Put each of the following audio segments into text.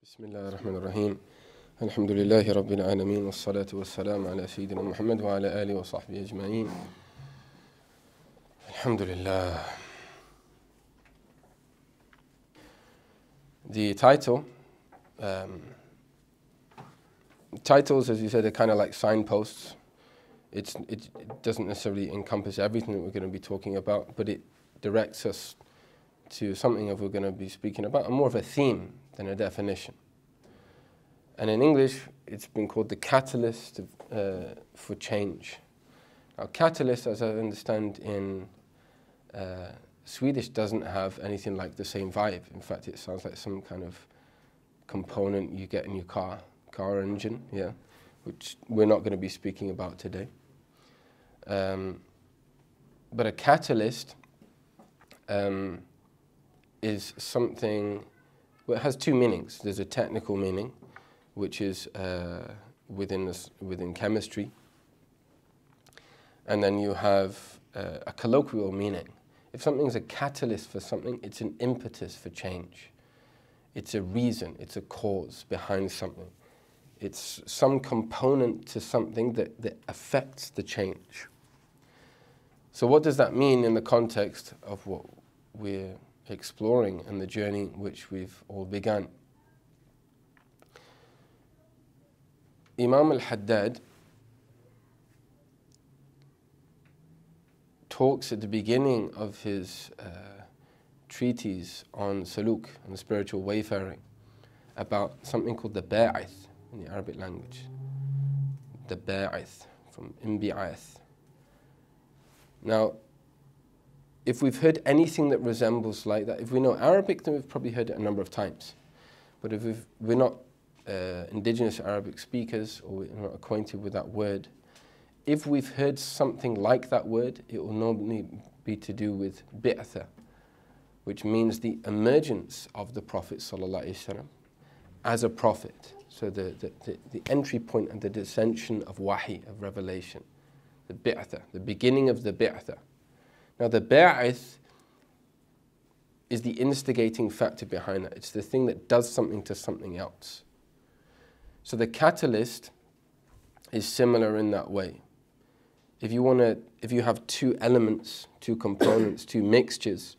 بسم الله الرحمن الرحيم الحمد لله رب العالمين والصلاة والسلام على سيدنا محمد وعلى آله وصحبه أجمعين. الحمد لله. The titles, as you said, are kind of like signposts. It doesn't necessarily encompass everything that we're going to be talking about, but it directs us to something that we're going to be speaking about, and more of a theme than a definition. And in English, it's been called the catalyst for change. Now, catalyst, as I understand in Swedish, doesn't have anything like the same vibe. In fact, it sounds like some kind of component you get in your car engine, yeah, which we're not going to be speaking about today. But a catalyst is something, well, it has two meanings. There's a technical meaning, which is within chemistry. And then you have a colloquial meaning. If something's a catalyst for something, it's an impetus for change. It's a reason, it's a cause behind something. It's some component to something that affects the change. So what does that mean in the context of what we're exploring and the journey which we've all begun? Imam al-Haddad talks at the beginning of his treatise on suluk and spiritual wayfaring about something called the ba'ith in the Arabic language. The ba'ith, from imbi'ath. Now, if we've heard anything that resembles like that, if we know Arabic, then we've probably heard it a number of times. But if we're not indigenous Arabic speakers, or we're not acquainted with that word, if we've heard something like that word, it will normally be to do with bi'atha, which means the emergence of the Prophet ﷺ as a prophet. So the entry point and the descension of wahi, of revelation, the bi'atha, the beginning of the bi'atha. Now the ba'ith is the instigating factor behind that. It's the thing that does something to something else. So the catalyst is similar in that way. If you have two elements, two components, two mixtures,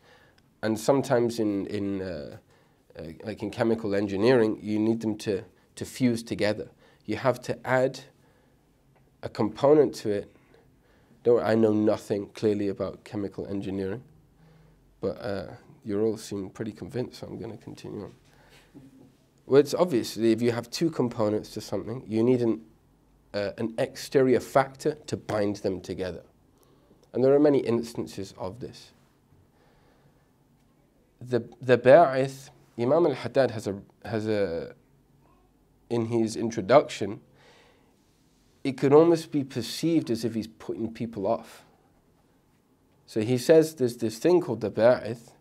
and sometimes like in chemical engineering, you need them to fuse together. You have to add a component to it. I know nothing clearly about chemical engineering, but you all seem pretty convinced, so I'm going to continue on. Well, it's obviously, if you have two components to something, you need an exterior factor to bind them together. And there are many instances of this. The ba'ith, Imam al-Haddad has a, in his introduction, it could almost be perceived as if he's putting people off. So he says there's this thing called the ba'ith,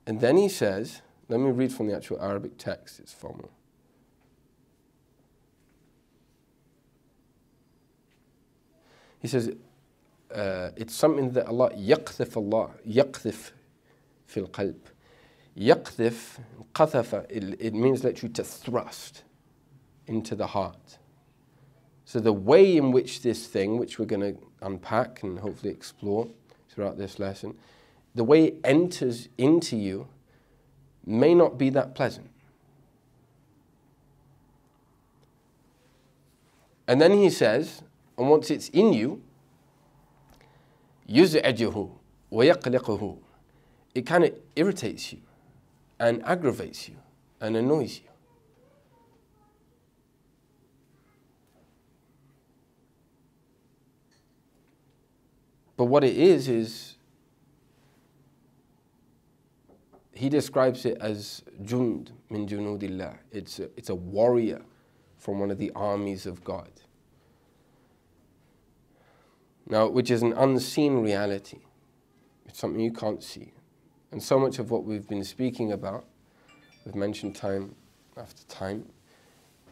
and then he says, let me read from the actual Arabic text, it's formal. He says, it's something that Allah yaqthif fil qalb. Yaqthif, qathafa, it means literally to thrust into the heart. So the way in which this thing, which we're going to unpack and hopefully explore throughout this lesson, the way it enters into you may not be that pleasant. And then he says, and once it's in you, يُزْعِجُهُ وَيَقْلِقُهُ, it kind of irritates you and aggravates you and annoys you. But what it is he describes it as jund min junudillah. It's a warrior from one of the armies of God. Now, which is an unseen reality. It's something you can't see. And so much of what we've been speaking about, we've mentioned time after time,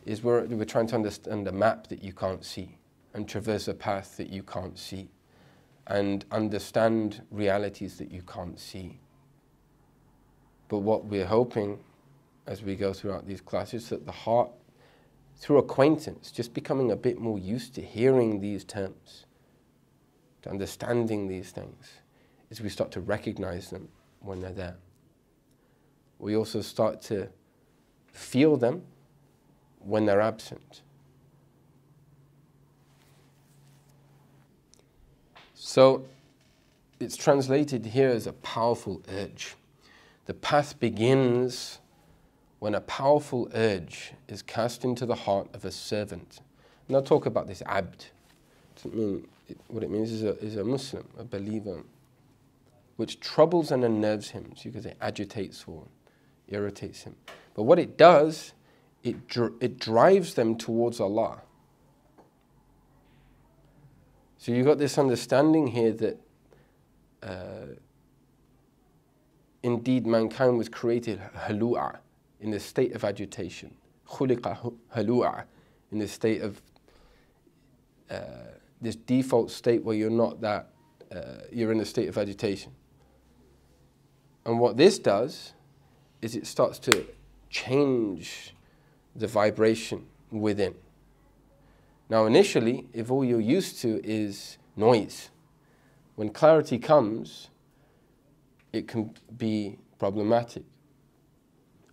is we're trying to understand a map that you can't see and traverse a path that you can't see and understand realities that you can't see. But what we're hoping as we go throughout these classes, that the heart, through acquaintance, just becoming a bit more used to hearing these terms, to understanding these things, is we start to recognize them when they're there. We also start to feel them when they're absent. So it's translated here as a powerful urge. The path begins when a powerful urge is cast into the heart of a servant. And I'll talk about this abd. Doesn't mean what it means is a Muslim, a believer, which troubles and unnerves him. So you could say agitates or irritates him. But what it does, it drives them towards Allah. So you've got this understanding here that indeed mankind was created halu'a, in the state of agitation. Khuliqa halu'a, in the state of this default state where you're not that, you're in a state of agitation. And what this does is it starts to change the vibration within. Now initially, if all you're used to is noise, when clarity comes, it can be problematic.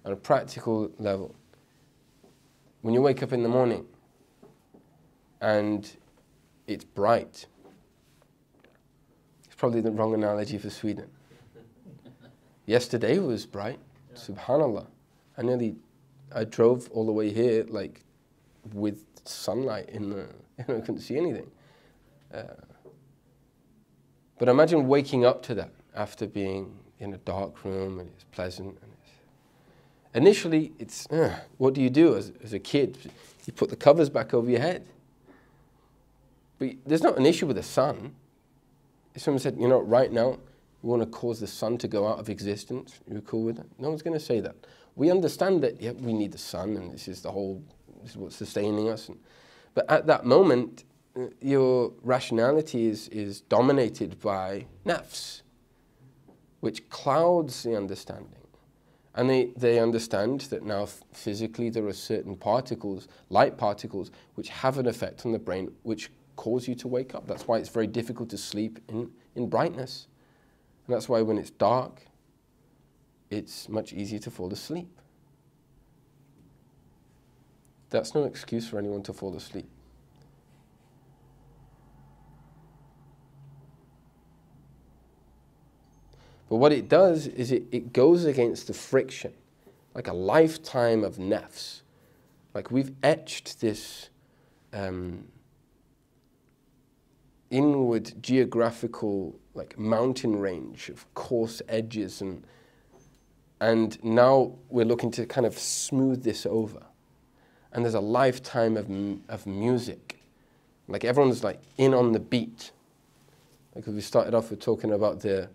On a practical level, when you wake up in the morning and it's bright, it's probably the wrong analogy for Sweden. Yesterday was bright, yeah. Subhanallah. I drove all the way here like with sunlight in the, I couldn't see anything. But imagine waking up to that after being in a dark room and it's pleasant. And initially, it's, what do you do as a kid? You put the covers back over your head. But there's not an issue with the sun. If someone said, you know, right now, we want to cause the sun to go out of existence, you're cool with that? No one's going to say that. We understand that, yeah, we need the sun, and this is what's sustaining us. But at that moment, your rationality is dominated by nafs, which clouds the understanding. And they understand that now physically there are certain particles, light particles, which have an effect on the brain, which cause you to wake up. That's why it's very difficult to sleep in brightness. And that's why when it's dark, it's much easier to fall asleep. That's no excuse for anyone to fall asleep. But what it does is it goes against the friction, like a lifetime of nafs. Like we've etched this inward geographical like mountain range of coarse edges, and now we're looking to kind of smooth this over. And there's a lifetime of music. Like everyone's like in on the beat. Like we started off with talking about the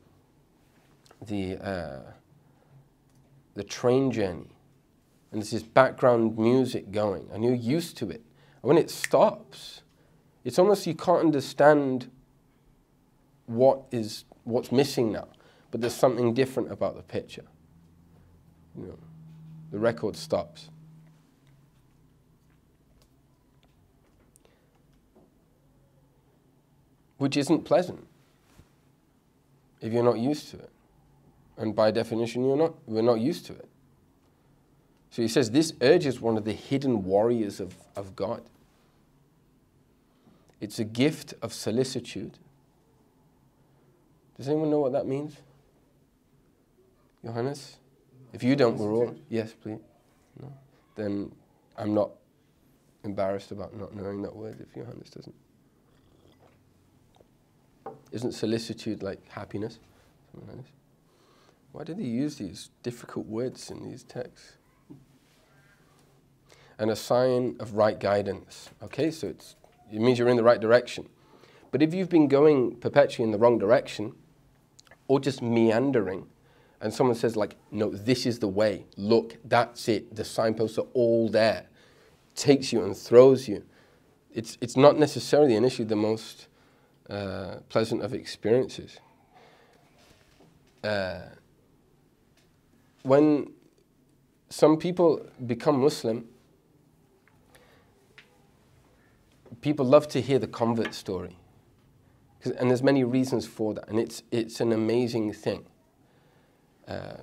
train journey, and there's this background music going, and you're used to it. And when it stops, it's almost you can't understand what's missing now, but there's something different about the picture. You know, the record stops. Which isn't pleasant if you're not used to it. And by definition, we're not used to it. So he says this urge is one of the hidden warriors of God. It's a gift of solicitude. Does anyone know what that means? Johannes? If you don't, we're all... Yes, please. No? Then I'm not embarrassed about not knowing that word if Johannes doesn't. Isn't solicitude like happiness? Something like this. Why do they use these difficult words in these texts? And a sign of right guidance. Okay, so it means you're in the right direction. But if you've been going perpetually in the wrong direction, or just meandering, and someone says like, no, this is the way, look, that's it, the signposts are all there, takes you and throws you, it's not necessarily initially the most pleasant of experiences. When some people become Muslim. People love to hear the convert story, and there's many reasons for that, and it's an amazing thing,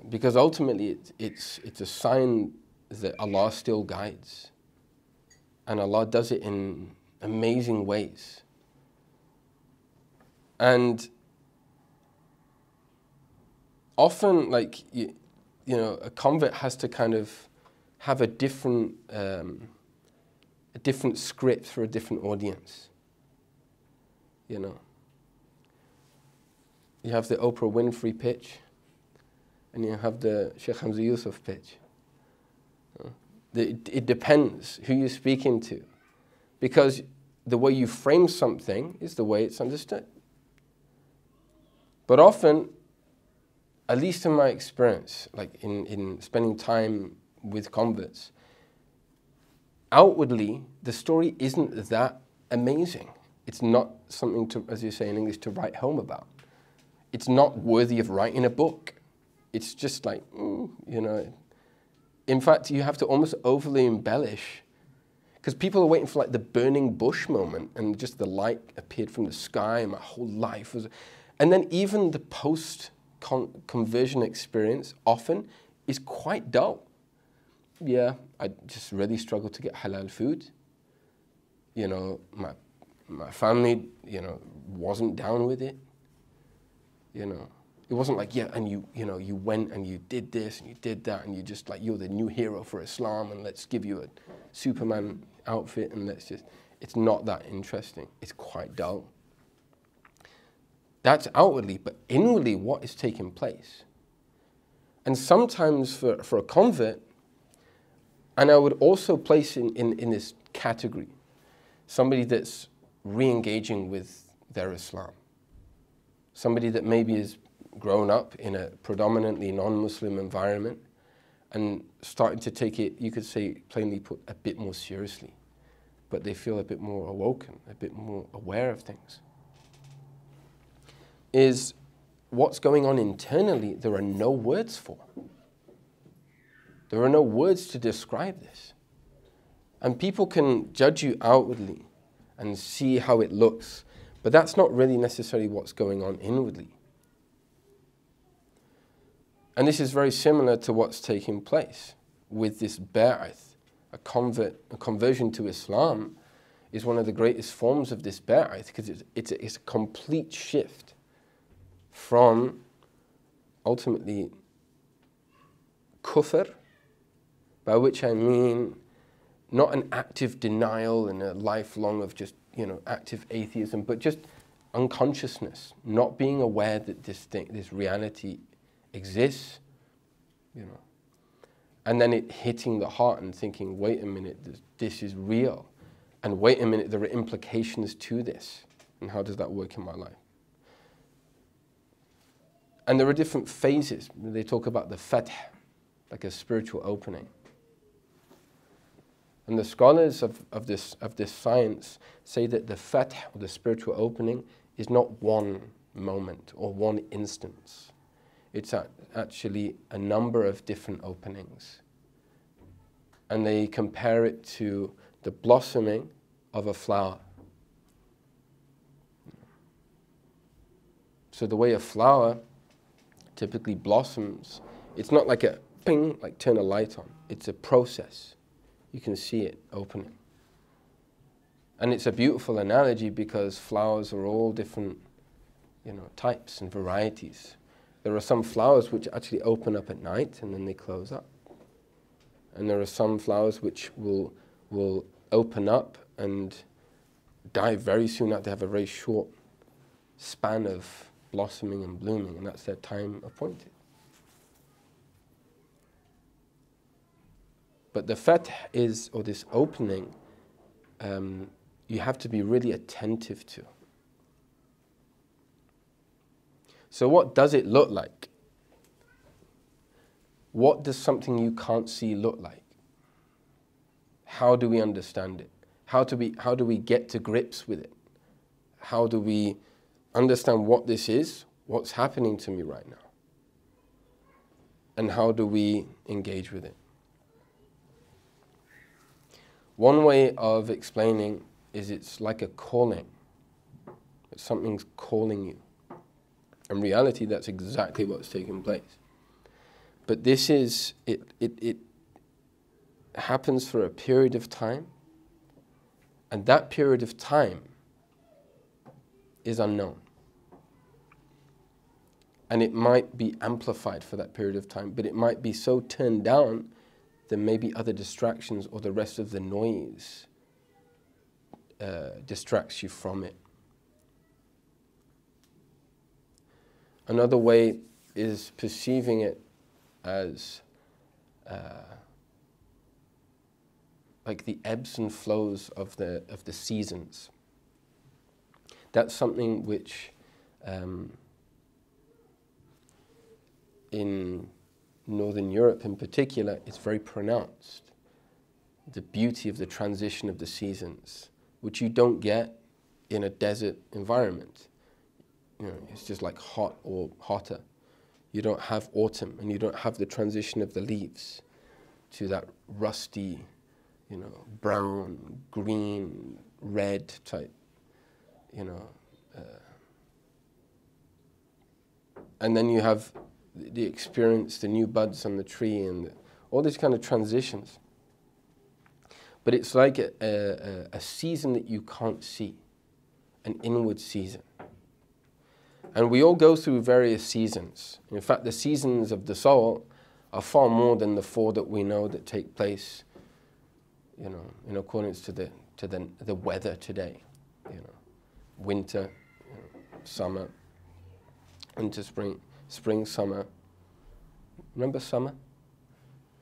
because ultimately it's a sign that Allah still guides, and Allah does it in amazing ways. And often, like you know, a convert has to kind of have a different script for a different audience. You know, you have the Oprah Winfrey pitch, and you have the Sheikh Hamza Yusuf pitch. It depends who you're speaking to, because the way you frame something is the way it's understood. But often, at least in my experience, like in spending time with converts, outwardly, the story isn't that amazing. It's not something to, as you say in English, to write home about. It's not worthy of writing a book. It's just like, you know. In fact, you have to almost overly embellish, because people are waiting for like the burning bush moment, and just the light appeared from the sky, and my whole life was. And then even the post-conversion experience often is quite dull. Yeah, I just really struggled to get halal food. You know, my family, you know, wasn't down with it. You know, it wasn't like, yeah, and you know, you went and you did this and you did that, and you just like, you're the new hero for Islam, and let's give you a Superman outfit, and let's just, it's not that interesting. It's quite dull. That's outwardly, but inwardly, what is taking place? And sometimes for a convert, and I would also place in this category somebody that's re-engaging with their Islam. Somebody that maybe has grown up in a predominantly non-Muslim environment and starting to take it, you could say, plainly put, a bit more seriously. But they feel a bit more awoken, a bit more aware of things. Is what's going on internally, there are no words for. There are no words to describe this. And people can judge you outwardly and see how it looks, but that's not really necessarily what's going on inwardly. And this is very similar to what's taking place with this bai'ath. A conversion to Islam is one of the greatest forms of this bai'ath, because it's a complete shift from ultimately kufr, by which I mean not an active denial and a lifelong of just, you know, active atheism, but just unconsciousness, not being aware that this reality exists, you know. And then it hitting the heart and thinking, wait a minute, this is real. And wait a minute, there are implications to this. And how does that work in my life? And there are different phases. They talk about the fath, like a spiritual opening. And the scholars of this science say that the fath, or the spiritual opening, is not one moment or one instance. It's actually a number of different openings. And they compare it to the blossoming of a flower. So the way a flower typically blossoms, it's not like a ping, like turn a light on. It's a process. You can see it opening. And it's a beautiful analogy because flowers are all different, you know, types and varieties. There are some flowers which actually open up at night and then they close up. And there are some flowers which will open up and die very soon after. They have a very short span of blossoming and blooming, and that's their time appointed. But the fath is, or this opening, you have to be really attentive to. So what does it look like? What does something you can't see look like? How do we understand it? How do we get to grips with it? How do we understand what this is, what's happening to me right now? And how do we engage with it? One way of explaining is it's like a calling. Something's calling you. In reality, that's exactly what's taking place. But this is, it happens for a period of time, and that period of time is unknown. And it might be amplified for that period of time, but it might be so turned down that maybe other distractions or the rest of the noise distracts you from it. Another way is perceiving it as like the ebbs and flows of the seasons. That's something which in Northern Europe in particular is very pronounced. The beauty of the transition of the seasons, which you don't get in a desert environment. You know, it's just like hot or hotter. You don't have autumn, and you don't have the transition of the leaves to that rusty, you know, brown, green, red type, you know. And then you have the experience, the new buds on the tree, and all these kind of transitions. But it's like a season that you can't see, an inward season. And we all go through various seasons. In fact, the seasons of the soul are far more than the 4 that we know that take place, you know, in accordance to the weather today. You know, winter, you know, summer, into spring, summer. Remember summer?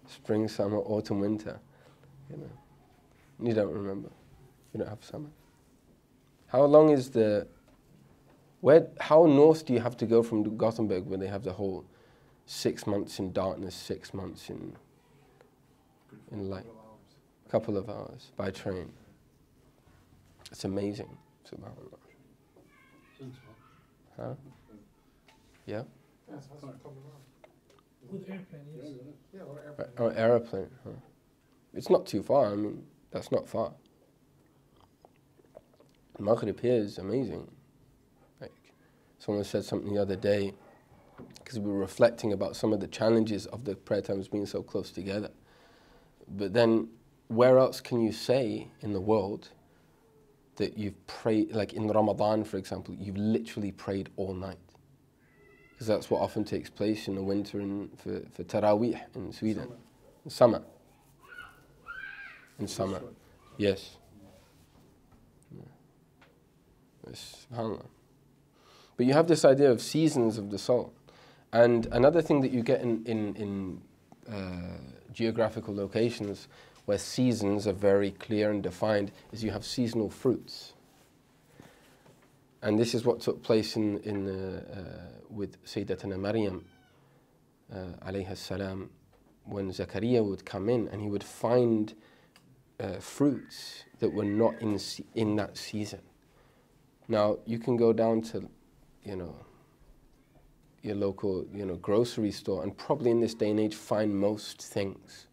Spring, summer, autumn, winter. You know, you don't remember. You don't have summer. How long is how north do you have to go from Gothenburg where they have the whole 6 months in darkness, 6 months in light? A couple of hours by train. It's amazing. SubhanAllah. Huh? Yeah? With airplane, yes. Yeah, or airplane. Or aeroplane. Huh? It's not too far. I mean, that's not far. Maghrib here is amazing. Like, someone said something the other day, because we were reflecting about some of the challenges of the prayer times being so close together. But then, where else can you say in the world that you've prayed, like in Ramadan, for example, you've literally prayed all night? Because that's what often takes place in the winter for Taraweeh in Sweden. Summer. In summer. Yes. SubhanAllah. But you have this idea of seasons of the soul. And another thing that you get in geographical locations where seasons are very clear and defined is you have seasonal fruits. And this is what took place with Sayyidatuna Maryam alayha salam, when Zakaria would come in and he would find fruits that were not in that season. Now, you can go down to, you know, your local, you know, grocery store and probably in this day and age find most things.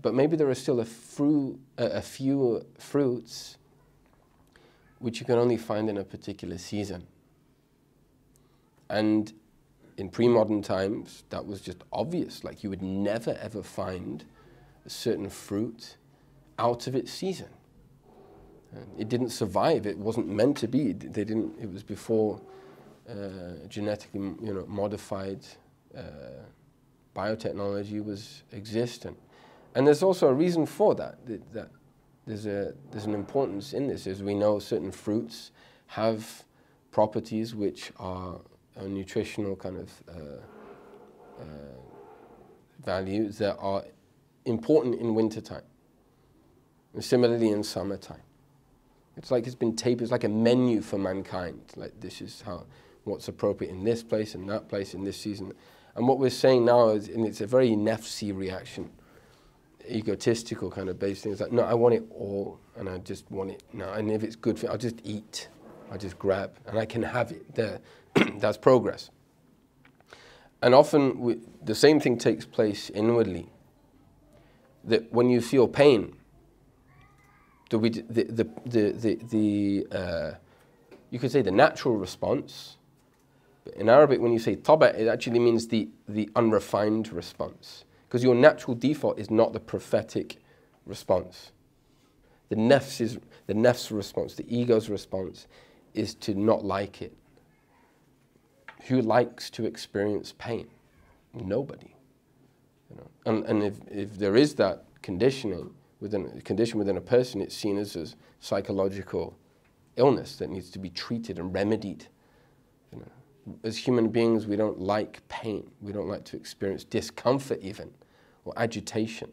But maybe there are still a few fruits which you can only find in a particular season. And in pre-modern times, that was just obvious. Like, you would never ever find a certain fruit out of its season. It didn't survive. It wasn't meant to be. They didn't. It was before genetically, you know, modified biotechnology was existent. And there's also a reason for that. That there's an importance in this. As we know, certain fruits have properties which are a nutritional kind of values that are important in wintertime. And similarly in summertime. It's like it's been taped, it's like a menu for mankind. Like, this is what's appropriate in this place, in that place, in this season. And what we're saying now is, and it's a very nafsi reaction, egotistical kind of based thing. It's like, no, I want it all, and I just want it now. And if it's good for me, I'll just eat. I'll just grab, and I can have it there. That's progress. And often the same thing takes place inwardly. That when you feel pain, you could say the natural response. But in Arabic, when you say taba', it actually means the unrefined response. Because your natural default is not the prophetic response. The nafs response, the ego's response, is to not like it. Who likes to experience pain? Nobody. You know? And if there is that condition within a person, it's seen as a psychological illness that needs to be treated and remedied. You know? As human beings, we don't like pain. We don't like to experience discomfort even, or agitation.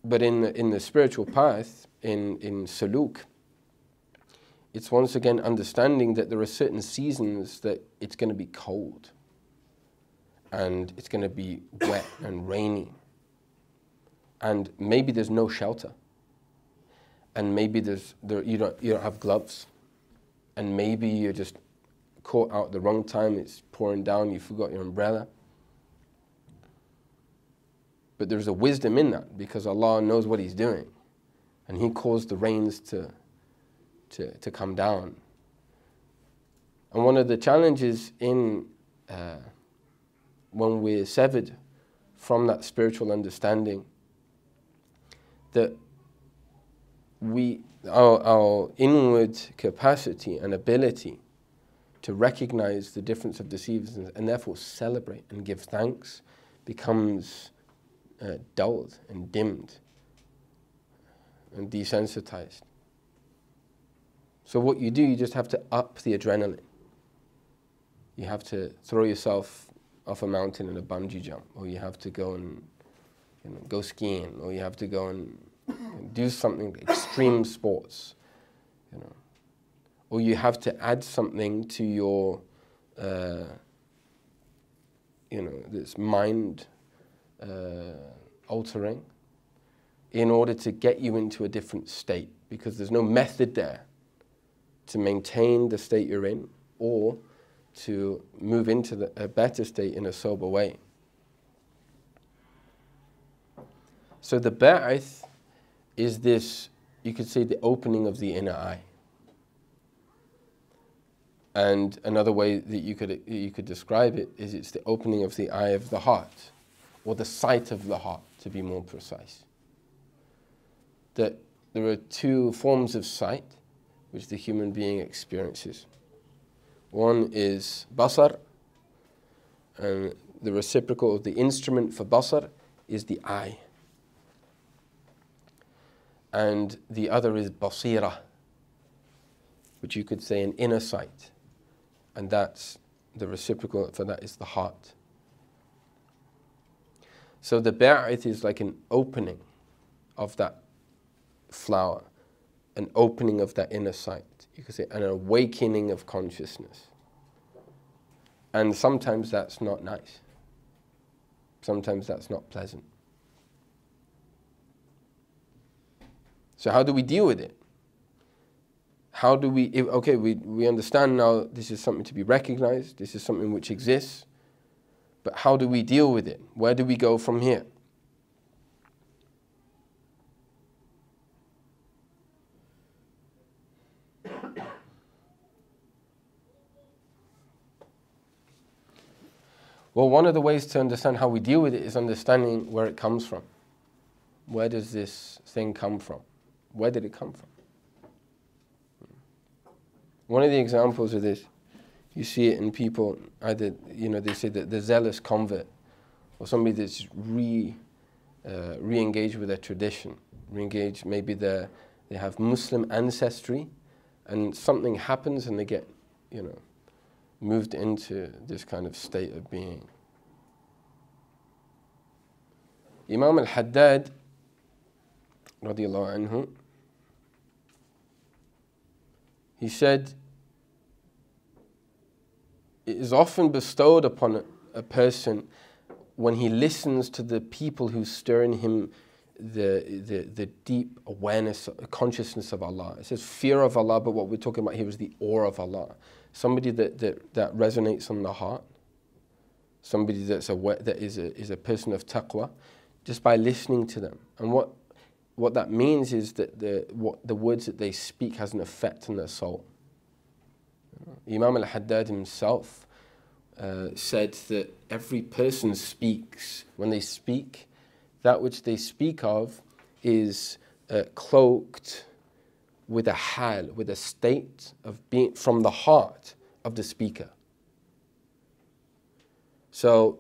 But in the spiritual path, in Saluk, it's once again understanding that there are certain seasons that it's going to be cold, and it's going to be wet and rainy, and maybe there's no shelter, and maybe you don't have gloves, and maybe you're just caught out at the wrong time. It's pouring down. You forgot your umbrella. But there's a wisdom in that, because Allah knows what He's doing, and He caused the rains to come down. And one of the challenges in when we're severed from that spiritual understanding, that our inward capacity and ability to recognize the difference of the seasons and therefore celebrate and give thanks becomes dulled and dimmed and desensitized. So what you do, you just have to up the adrenaline. You have to throw yourself off a mountain in a bungee jump, or you have to go and go skiing, or you have to go and do something, extreme sports, or you have to add something to your this mind altering in order to get you into a different state, because there's no method there to maintain the state you're in or to move into a better state in a sober way. So the ba'ith is this, you could say, the opening of the inner eye. And another way that you could describe it is it's the opening of the eye of the heart, or the sight of the heart, to be more precise. That there are two forms of sight which the human being experiences. One is basar, and the reciprocal of the instrument for basar is the eye. And the other is basira, which you could say an inner sight. And that's the reciprocal for that is the heart. So the ba'ith is like an opening of that flower, an opening of that inner sight. You could say an awakening of consciousness. And sometimes that's not nice. Sometimes that's not pleasant. So how do we deal with it? How do we, we understand now this is something to be recognized, this is something which exists, but how do we deal with it? Where do we go from here? Well, one of the ways to understand how we deal with it is understanding where it comes from. Where does this thing come from? Where did it come from? One of the examples of this, you see it in people, either, they say that the zealous convert, or somebody that's re-engaged with their tradition, re-engaged, maybe they have Muslim ancestry, and something happens and they get, moved into this kind of state of being. Imam al-Haddad, radiallahu anhu, he said, it is often bestowed upon a person when he listens to the people who stir in him the deep awareness, consciousness of Allah. It says fear of Allah, but what we're talking about here is the awe of Allah. Somebody that resonates on the heart, somebody that's aware, that is a person of taqwa, just by listening to them. And what that means is that the words that they speak has an effect on their soul. Imam al-Haddad himself said that every person speaks, when they speak, that which they speak of is cloaked with a hal, with a state of being from the heart of the speaker. So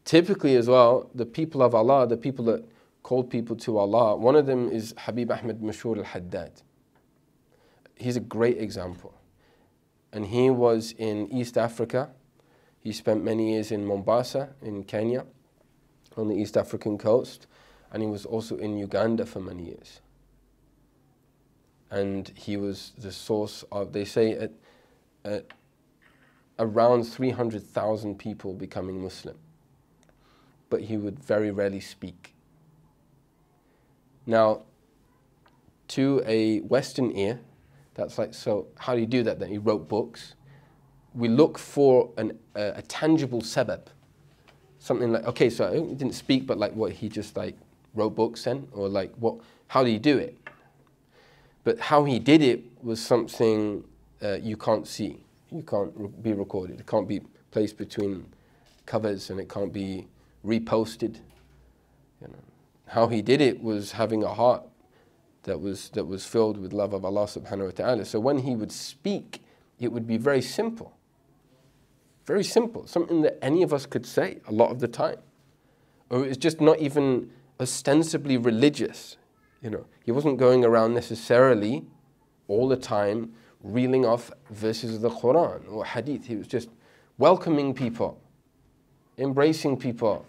typically as well, the people of Allah, the people that called people to Allah, one of them is Habib Ahmed Mashur al-Haddad. He's a great example. And he was in East Africa. He spent many years in Mombasa, in Kenya, on the East African coast. And he was also in Uganda for many years. And he was the source of, they say, at around 300,000 people becoming Muslim. But he would very rarely speak. Now, to a Western ear, that's like, so how do you do that then? He wrote books. We look for a tangible sabab. Something like, okay, so he didn't speak, but like what, he just like wrote books then? Or like what, how do you do it? But how he did it was something you can't see. You can't be recorded. It can't be placed between covers and it can't be reposted. You know. How he did it was having a heart that was filled with love of Allah subhanahu wa ta'ala. So when he would speak, it would be very simple. Very simple. Something that any of us could say a lot of the time. Or it's just not even ostensibly religious. You know, he wasn't going around necessarily all the time reeling off verses of the Quran or Hadith. He was just welcoming people, embracing people.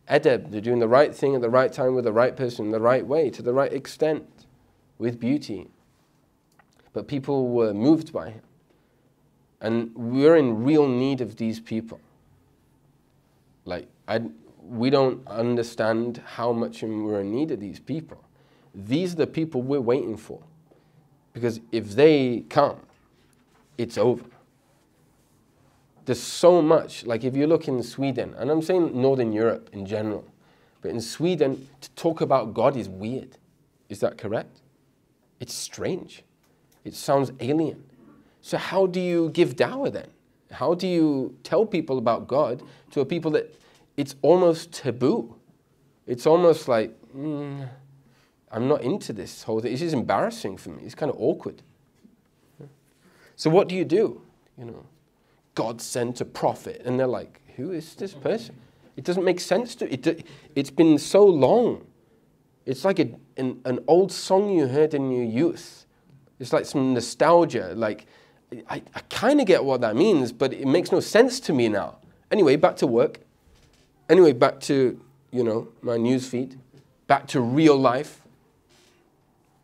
Adab, they're doing the right thing at the right time with the right person, in the right way, to the right extent, with beauty. But people were moved by him. And we're in real need of these people. Like, we don't understand how much we're in need of these people. These are the people we're waiting for. Because if they come, it's over. There's so much, like if you look in Sweden, and I'm saying Northern Europe in general, but in Sweden, to talk about God is weird. Is that correct? It's strange. It sounds alien. So how do you give dawah then? How do you tell people about God to a people that it's almost taboo? It's almost like, I'm not into this whole thing. It's just embarrassing for me. It's kind of awkward. So what do? You know, God sent a prophet. And they're like, who is this person? It doesn't make sense to it. It's been so long. It's like an old song you heard in your youth. It's like some nostalgia. Like, I kind of get what that means, but it makes no sense to me now. Anyway, back to work. Anyway, back to, you know, my news feed. Back to real life.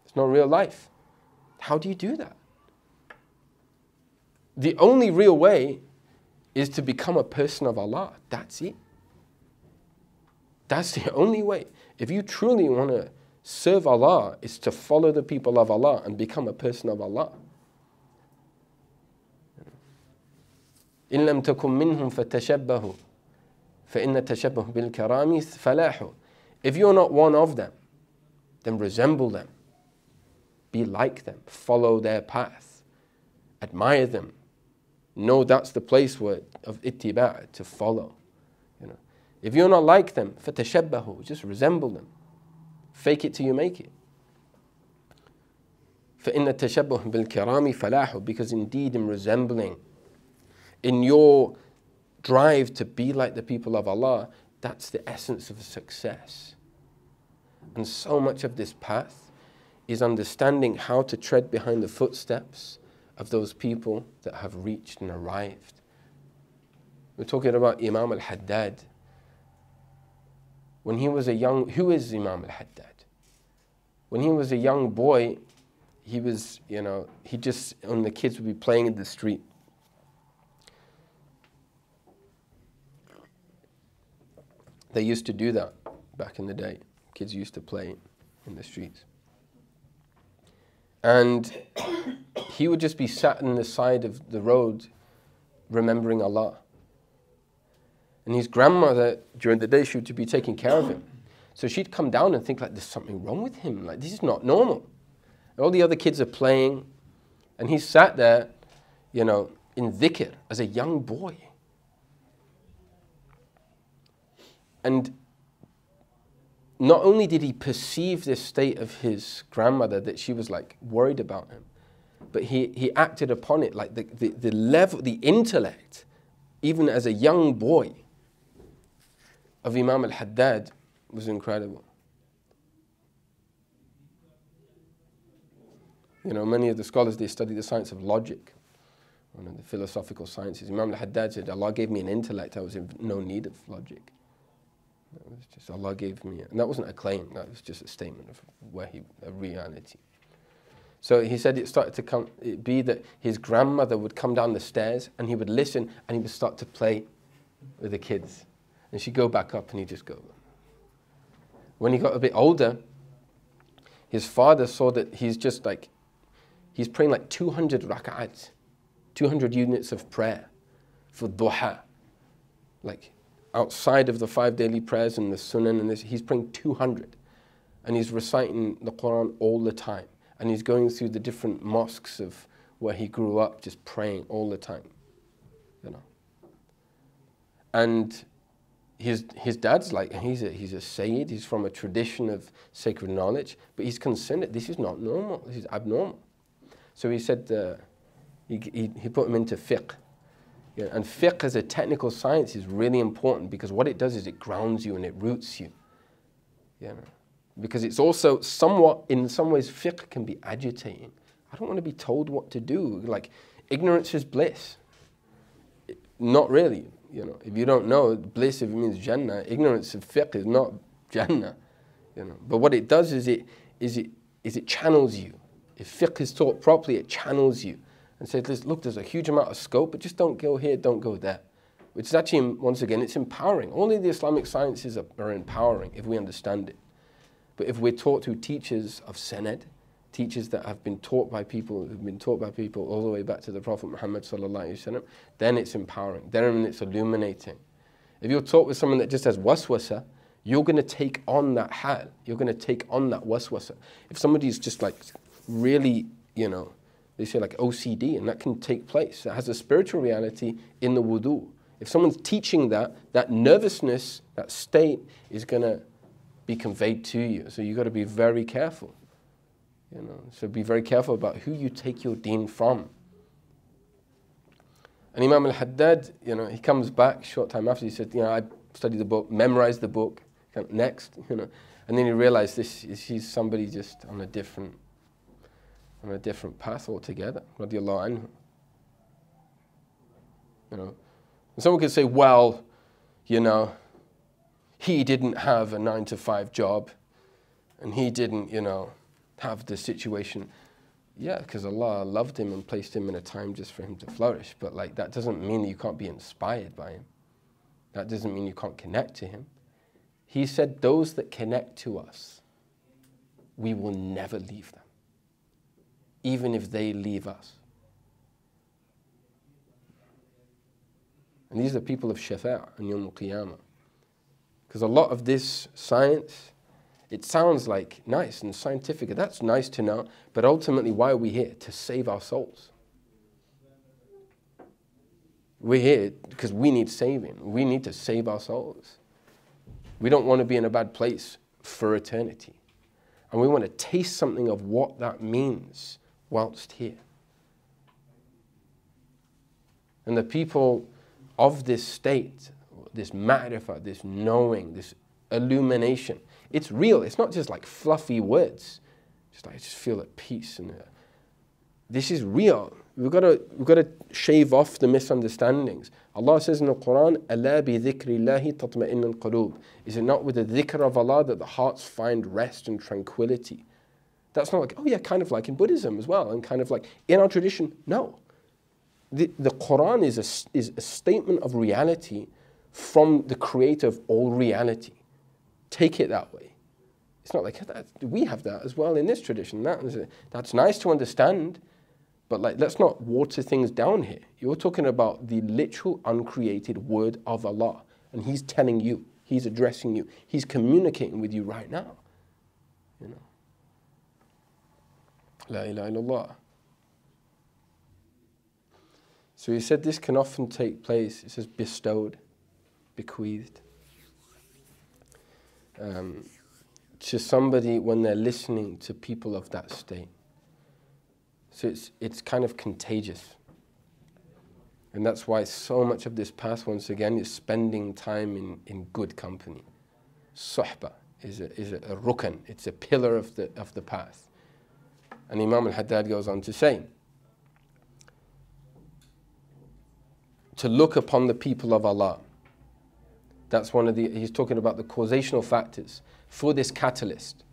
It's not real life. How do you do that? The only real way is to become a person of Allah. That's it. That's the only way. If you truly want to serve Allah, it's to follow the people of Allah and become a person of Allah. إِن لَمْ تَكُمْ مِنْهُمْ فَتَشَبَّهُ فَإِنَّ تَشَبَّهُ بِالْكَرَامِ فَلَاحُ. If you're not one of them, then resemble them. Be like them. Follow their path. Admire them. No, that's the place where of ittiba', to follow. You know, if you're not like them, fatashabbahu, just resemble them. Fake it till you make it. فَإِنَّ التَّشَبُّهَ بِالْكِرَامِ فَلَاحُ. Because indeed, in resembling, in your drive to be like the people of Allah, that's the essence of success. And so much of this path is understanding how to tread behind the footsteps of those people that have reached and arrived. We're talking about Imam al-Haddad. When he was a young, who is Imam al-Haddad? When he was a young boy, he was, you know, when the kids would be playing in the street, they used to do that back in the day. Kids used to play in the streets. And he would just be sat on the side of the road remembering Allah. And his grandmother, during the day, she would be taking care of him. So she'd come down and think like, there's something wrong with him. Like, this is not normal. And all the other kids are playing. And he sat there, you know, in dhikr as a young boy. And not only did he perceive this state of his grandmother, that she was like worried about him, but he acted upon it. Like the level, the intellect, even as a young boy, of Imam al-Haddad was incredible. You know, many of the scholars, they study the science of logic, one of the philosophical sciences. Imam al-Haddad said, Allah gave me an intellect, I was in no need of logic. It was just Allah gave me, and that wasn't a claim, that was just a statement of a reality. So he said it started to be that his grandmother would come down the stairs and he would listen and he would start to play with the kids. And she'd go back up and he'd just go. When he got a bit older, his father saw that he's praying like 200 rak'at, 200 units of prayer for duha. Like outside of the 5 daily prayers and the sunan and this, he's praying 200. And he's reciting the Quran all the time. And he's going through the different mosques of where he grew up, just praying all the time, you know. And his dad's like, he's a Sayyid, he's from a tradition of sacred knowledge, but he's concerned that this is not normal, this is abnormal. So he said, he put him into fiqh. Yeah, and fiqh as a technical science is really important because what it does is it grounds you and it roots you. You know? Because it's also somewhat, in some ways, fiqh can be agitating. I don't want to be told what to do. Like, ignorance is bliss. Not really. You know, if you don't know, bliss, if it means Jannah, ignorance of fiqh is not Jannah. You know, but what it does is it channels you. If fiqh is taught properly, it channels you and says, look, there's a huge amount of scope, but just don't go here, don't go there. Which is actually, once again, it's empowering. Only the Islamic sciences are empowering if we understand it. But if we're taught through teachers of Sanad, teachers that have been taught by people, who've been taught by people all the way back to the Prophet Muhammad sallallahu alaihi wasallam, then it's empowering, then it's illuminating. If you're taught with someone that just has waswasa, you're going to take on that hal, you're going to take on that waswasa. If somebody's just like really, you know, they say like OCD, and that can take place. That has a spiritual reality in the wudu. If someone's teaching that nervousness, that state is going to be conveyed to you. So you've got to be very careful. You know, so be very careful about who you take your deen from. And Imam al-Haddad, you know, he comes back short time after, he said, you know, I studied the book, memorized the book, next, you know. And then he realized he's somebody just on a different path altogether, radiallahu anhu. You know, and someone could say, well, you know, he didn't have a 9-to-5 job, and he didn't, you know, have the situation. Yeah, because Allah loved him and placed him in a time just for him to flourish. But like, that doesn't mean that you can't be inspired by him. That doesn't mean you can't connect to him. He said, those that connect to us, we will never leave them, even if they leave us. And these are people of shafa' and Yawm al-Qiyamah. Because a lot of this science, it sounds like nice and scientific. That's nice to know. But ultimately, why are we here? To save our souls. We're here because we need saving. We need to save our souls. We don't want to be in a bad place for eternity. And we want to taste something of what that means whilst here. And the people of this state, this ma'rifah, this knowing, this illumination, it's real. It's not just like fluffy words. Just like, I just feel at peace. And this is real. We've got to shave off the misunderstandings. Allah says in the Quran, "Ala bi dhikrillahi tatma'innul qulub." Is it not with the dhikr of Allah that the hearts find rest and tranquility? That's not like, oh yeah, kind of like in Buddhism as well, and kind of like in our tradition. No. The Quran is a statement of reality from the creator of all reality. Take it that way. It's not like that. We have that as well in this tradition. That's nice to understand, but like, let's not water things down here. You're talking about the literal uncreated word of Allah. And He's telling you, He's addressing you, He's communicating with you right now. You know. La ilaha illallah. So he said this can often take place, it says bestowed, bequeathed, to somebody when they're listening to people of that state. So it's kind of contagious. And that's why so much of this path, once again, is spending time in good company. Suhbah is a rukn, it's a pillar of the path. And Imam al-Haddad goes on to say, to look upon the people of Allah. That's one of he's talking about the causational factors for this catalyst.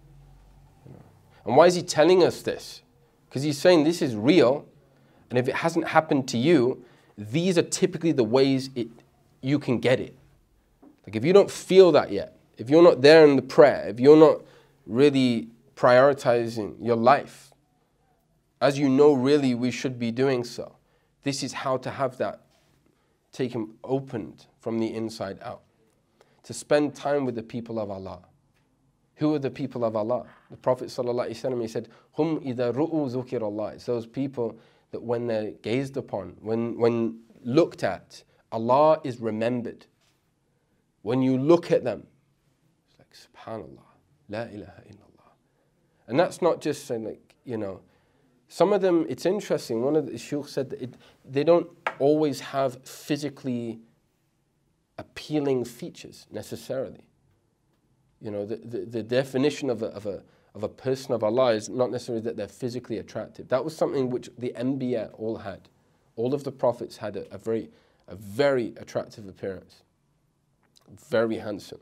And why is he telling us this? Because he's saying this is real, and if it hasn't happened to you, these are typically the ways you can get it. Like if you don't feel that yet, if you're not there in the prayer, if you're not really prioritizing your life, as you know really we should be doing so, this is how to have that taken opened from the inside out. To spend time with the people of Allah. Who are the people of Allah? The Prophet ﷺ, he said, Hum idha ru'u dhukir Allah. It's those people that when they're gazed upon, when looked at, Allah is remembered. When you look at them, it's like, subhanallah, la ilaha illallah. And that's not just saying like, you know, some of them, it's interesting, one of the Sheykh said that they don't always have physically appealing features necessarily. You know, the definition of a person of Allah is not necessarily that they're physically attractive. That was something which the Anbiya all had. All of the prophets had a very attractive appearance. Very handsome.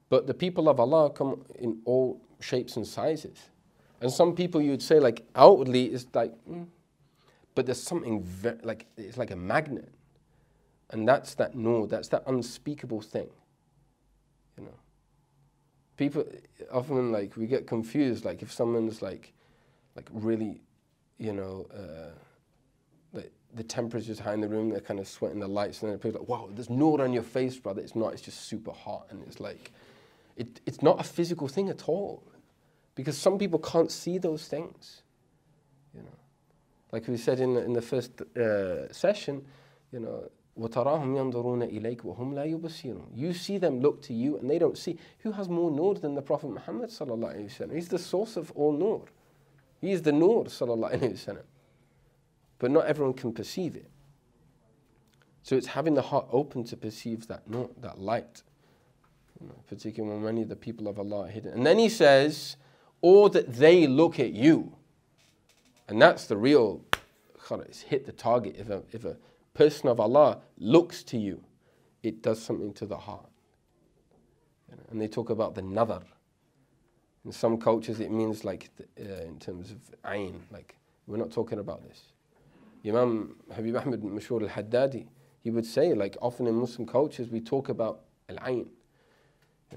But the people of Allah come in all shapes and sizes. And some people you would say like outwardly is like, but there's something like, it's like a magnet. And that's that nur, that's that unspeakable thing. You know. People often like, we get confused, like if someone's like really, you know, like the temperature's high in the room, they're kind of sweating the lights, and then people are like, wow, there's nur on your face, brother. It's not, it's just super hot. And it's like, it's not a physical thing at all. Because some people can't see those things, you know. Like we said in the first session, you know, وَتَرَاهُمْ يَنْظُرُونَ إِلَيْكَ وَهُمْ لَا يُبْصِرُونَ. You see them look to you and they don't see. Who has more nur than the Prophet Muhammad sallallahu alaihi wasallam? He's the source of all nur. He is the nur sallallahu alaihi wasallam. But not everyone can perceive it. So it's having the heart open to perceive that nur, that light. You know, particularly when many of the people of Allah are hidden. And then he says, or that they look at you. And that's the real, it's hit the target. If a person of Allah looks to you, it does something to the heart. You know, and they talk about the nadar. In some cultures it means like, in terms of ayn, like we're not talking about this. Imam Habib Ahmed Mashur al-Haddadi, he would say like often in Muslim cultures we talk about al-ayn.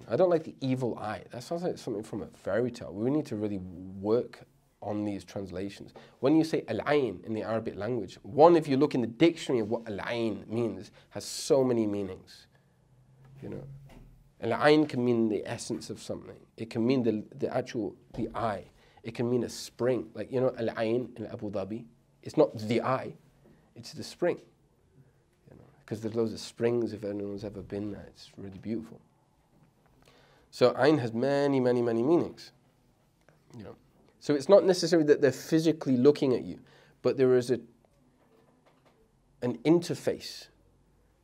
I don't like the evil eye. That sounds like something from a fairy tale. We need to really work on these translations. When you say al-ayn in the Arabic language, one, if you look in the dictionary of what al-ayn means, has so many meanings. You know, al-ayn can mean the essence of something. It can mean the eye. It can mean a spring. Like, you know, al-ayn in Abu Dhabi, it's not the eye, it's the spring. You know, because there's loads of springs if anyone's ever been there. It's really beautiful. So ayn has many, many, many meanings. You know. So it's not necessarily that they're physically looking at you, but there is an interface.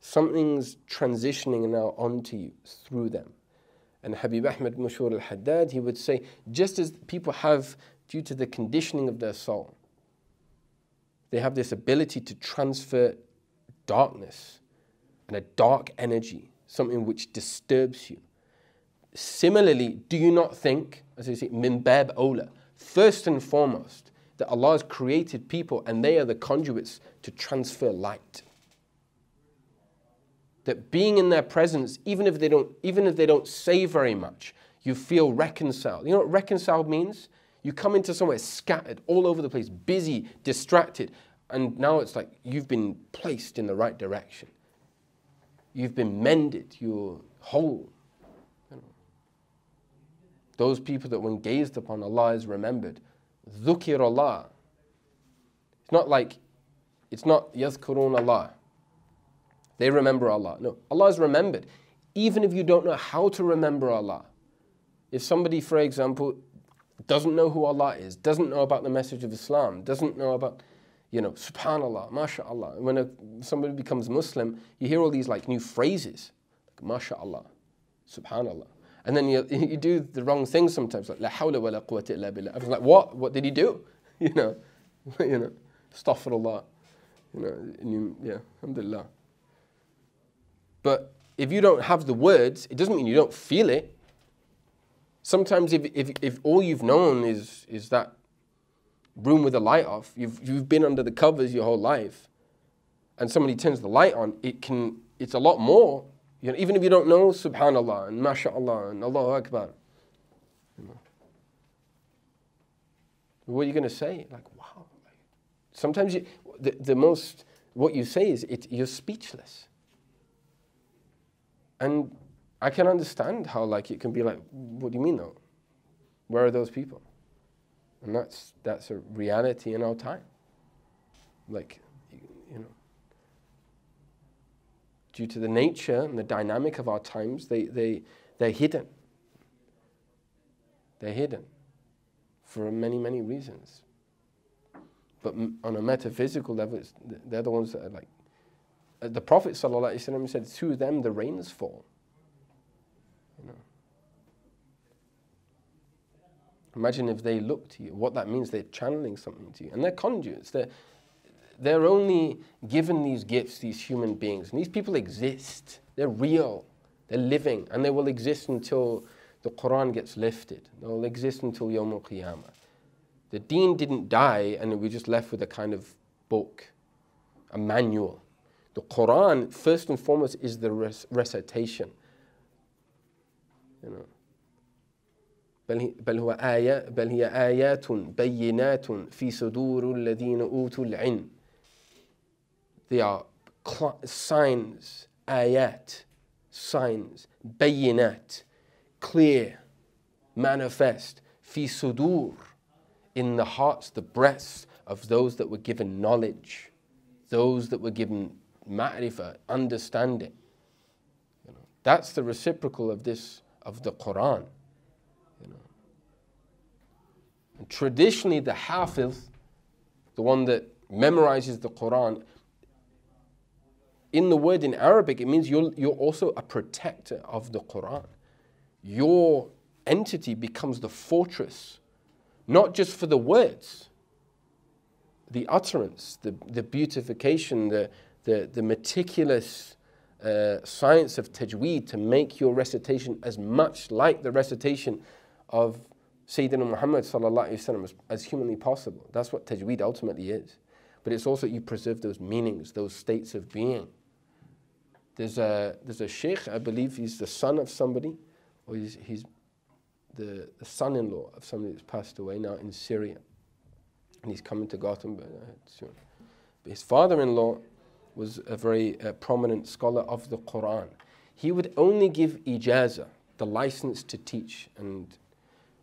Something's transitioning now onto you through them. And Habib Ahmed Mashur al-Haddad, he would say, just as people have, due to the conditioning of their soul, they have this ability to transfer darkness and a dark energy, something which disturbs you. Similarly, do you not think, as I say, min bab awla, first and foremost, that Allah has created people and they are the conduits to transfer light? That being in their presence, even if they don't say very much, you feel reconciled. You know what reconciled means? You come into somewhere scattered, all over the place, busy, distracted, and now it's like you've been placed in the right direction. You've been mended. You're whole. You know. Those people that when gazed upon, Allah is remembered. Dhukir Allah. It's not like, it's not yazkurun Allah. They remember Allah. No, Allah is remembered. Even if you don't know how to remember Allah. If somebody, for example, doesn't know who Allah is, doesn't know about the message of Islam, doesn't know about, you know, subhanallah, mashallah. When somebody becomes Muslim, you hear all these like new phrases, like mashallah, subhanallah. And then you do the wrong thing sometimes, like la hawla wa la quwwata illa billah. I was like, what? What did he do? You know, astaghfirullah. You know, and yeah, alhamdulillah. But if you don't have the words, it doesn't mean you don't feel it. Sometimes if all you've known is that room with the light off, you've been under the covers your whole life, and somebody turns the light on, it's a lot more. You know, even if you don't know subhanallah and mashallah and Allahu Akbar. You know. What are you going to say? Like, wow. Sometimes what you say is you're speechless. And I can understand how like it can be like, what do you mean though? Where are those people? And that's a reality in our time. Like, you know, due to the nature and the dynamic of our times, they're hidden. They're hidden for many, many reasons. But on a metaphysical level, they're the ones that are like, the Prophet ﷺ said, through them the rains fall. You know. Imagine if they look to you, what that means. They're channeling something to you. And they're conduits. They're only given these gifts, these human beings. And these people exist. They're real. They're living. And they will exist until the Quran gets lifted. They'll exist until Yawm al-Qiyamah. The deen didn't die and we're just left with a kind of book, a manual. The Quran, first and foremost, is the recitation. You know. بل هي آيات بينات في صدور الذين أوتوا العلم. They are signs, ayat, signs, bayinat, clear, manifest, fi sudur, in the hearts, the breasts of those that were given knowledge, those that were given ma'rifah, understanding. You know, that's the reciprocal of this, of the Quran. You know. And traditionally, the hafiz, the one that memorizes the Quran, in the word in Arabic, it means you're also a protector of the Quran. Your entity becomes the fortress, not just for the words, the utterance, the beautification, the meticulous science of tajweed to make your recitation as much like the recitation of Sayyidina Muhammad sallallahu alaihi wasallam as humanly possible. That's what tajweed ultimately is. But it's also you preserve those meanings, those states of being. There's a Sheykh, I believe he's the son of somebody, or he's the son-in-law of somebody that's passed away now in Syria. And he's coming to Gothenburg soon. But his father-in-law was a very prominent scholar of the Quran. He would only give ijazah, the license to teach, and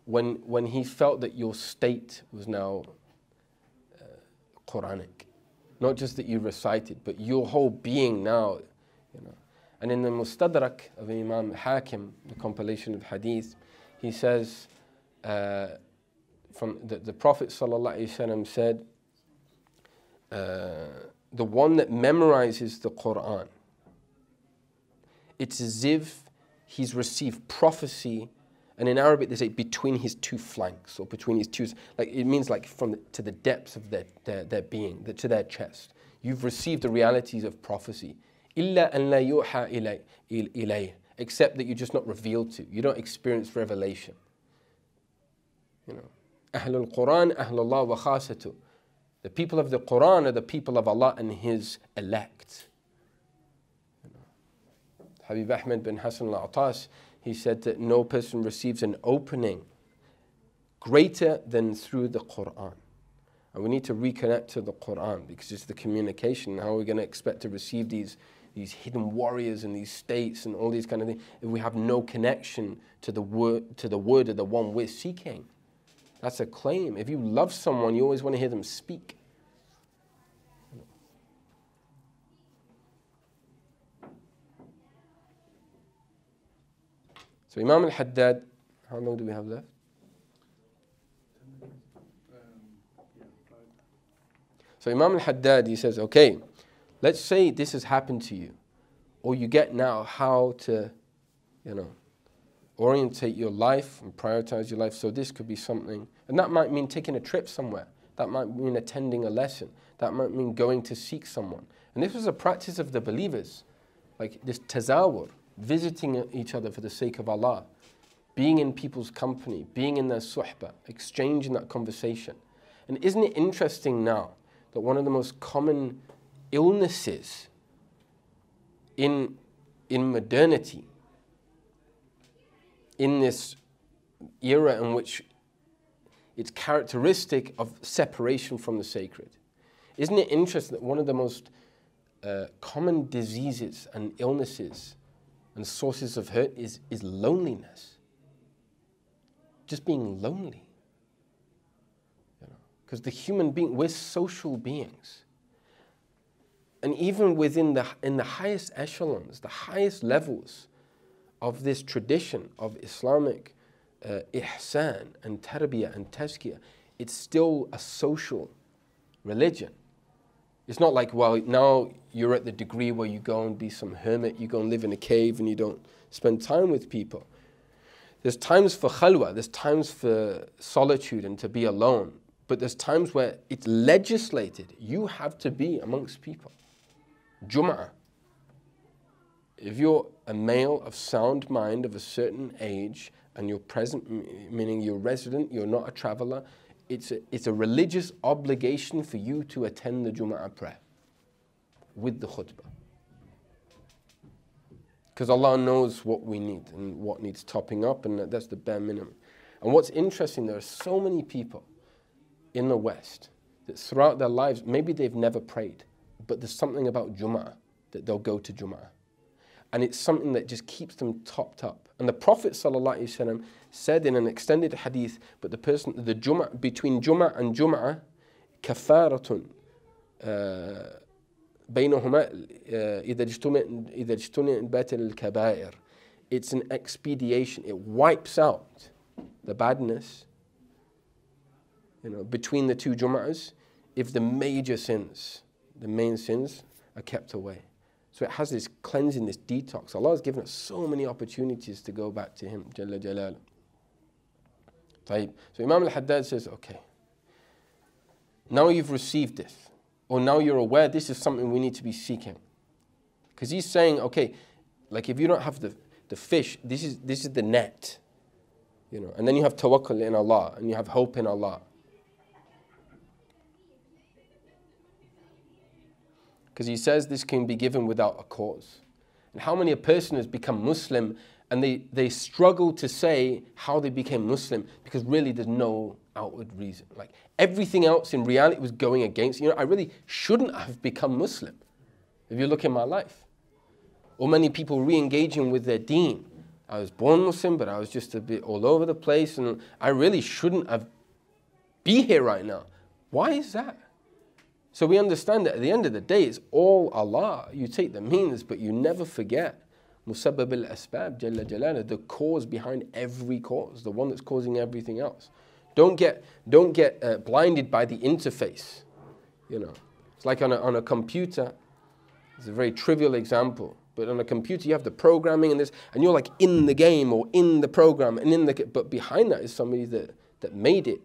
when he felt that your state was now Quranic. Not just that you recited, but your whole being now, you know. And in the Mustadrak of Imam Hakim, the compilation of hadith, he says, from the Prophet ﷺ said, the one that memorizes the Quran, it's as if he's received prophecy, and in Arabic they say between his two flanks, or between his two, like it means like to the depths of their being, to their chest. You've received the realities of prophecy. إِلَّا أَن لَا يُوحَى إِلَيْهِ, except that you're just not revealed to. You don't experience revelation. You know, Ahlul Quran, Ahlullah wa khasatu. The people of the Quran are the people of Allah and His elect. You know. Habib Ahmed bin Hassan al-Attas, he said that no person receives an opening greater than through the Quran. And we need to reconnect to the Quran because it's the communication. How are we going to expect to receive these these hidden warriors and these states and all these kind of things, if we have no connection to the word of the one we're seeking. That's a claim. If you love someone, you always want to hear them speak. So Imam al-Haddad, how long do we have left? So Imam al-Haddad, he says, okay, let's say this has happened to you, or you get now how to, orientate your life and prioritize your life. So this could be something, and that might mean taking a trip somewhere. That might mean attending a lesson. That might mean going to seek someone. And this was a practice of the believers, like this tazawur, visiting each other for the sake of Allah, being in people's company, being in their suhbah, exchanging that conversation. And isn't it interesting now that one of the most common illnesses in modernity, in this era in which it's characteristic of separation from the sacred? Isn't it interesting that one of the most common diseases and illnesses and sources of hurt is loneliness? Just being lonely. Because the human being, we're social beings. And even in the highest echelons, the highest levels of this tradition of Islamic ihsan and tarbiyah and tazkiyah, it's still a social religion. It's not like, well, now you're at the degree where you go and be some hermit, you go and live in a cave and you don't spend time with people. There's times for khalwa, there's times for solitude and to be alone, but there's times where it's legislated. You have to be amongst people. Jum'ah. If you're a male of sound mind of a certain age and you're present, meaning you're resident, you're not a traveler, it's a religious obligation for you to attend the Jum'ah prayer with the khutbah. Because Allah knows what we need and what needs topping up, and that's the bare minimum. And what's interesting, there are so many people in the West that throughout their lives, maybe they've never prayed, but there's something about Jum'ah that they'll go to Jum'ah. And it's something that just keeps them topped up. And the Prophet ﷺ said in an extended hadith, but the Jum'ah, between Jum'ah and Jum'ah, kafaratun بينهما إذا اجتنبت الكبائر. It's an expedition. It wipes out the badness, between the two Jum'ahs, if the major sins, the main sins, are kept away. So it has this cleansing, this detox. Allah has given us so many opportunities to go back to Him, Jalla Jalaluh. So Imam al-Haddad says, okay, now you've received this, or now you're aware this is something we need to be seeking. Because he's saying, okay, like if you don't have the fish, this is the net. And then you have tawakkul in Allah, and you have hope in Allah. Because he says this can be given without a cause. And how many a person has become Muslim and they struggle to say how they became Muslim because really there's no outward reason. Like everything else in reality was going against, I really shouldn't have become Muslim if you look in my life. Or many people re-engaging with their deen. I was born Muslim, but I was just a bit all over the place and I really shouldn't have be here right now. Why is that? So we understand that at the end of the day, it's all Allah. You take the means, but you never forget Musab al-asbab, Jalla Jalaluh, the cause behind every cause, the one that's causing everything else. Don't get blinded by the interface. It's like on a computer. It's a very trivial example, but on a computer you have the programming and this, and you're like in the game or in the program, but behind that is somebody that made it.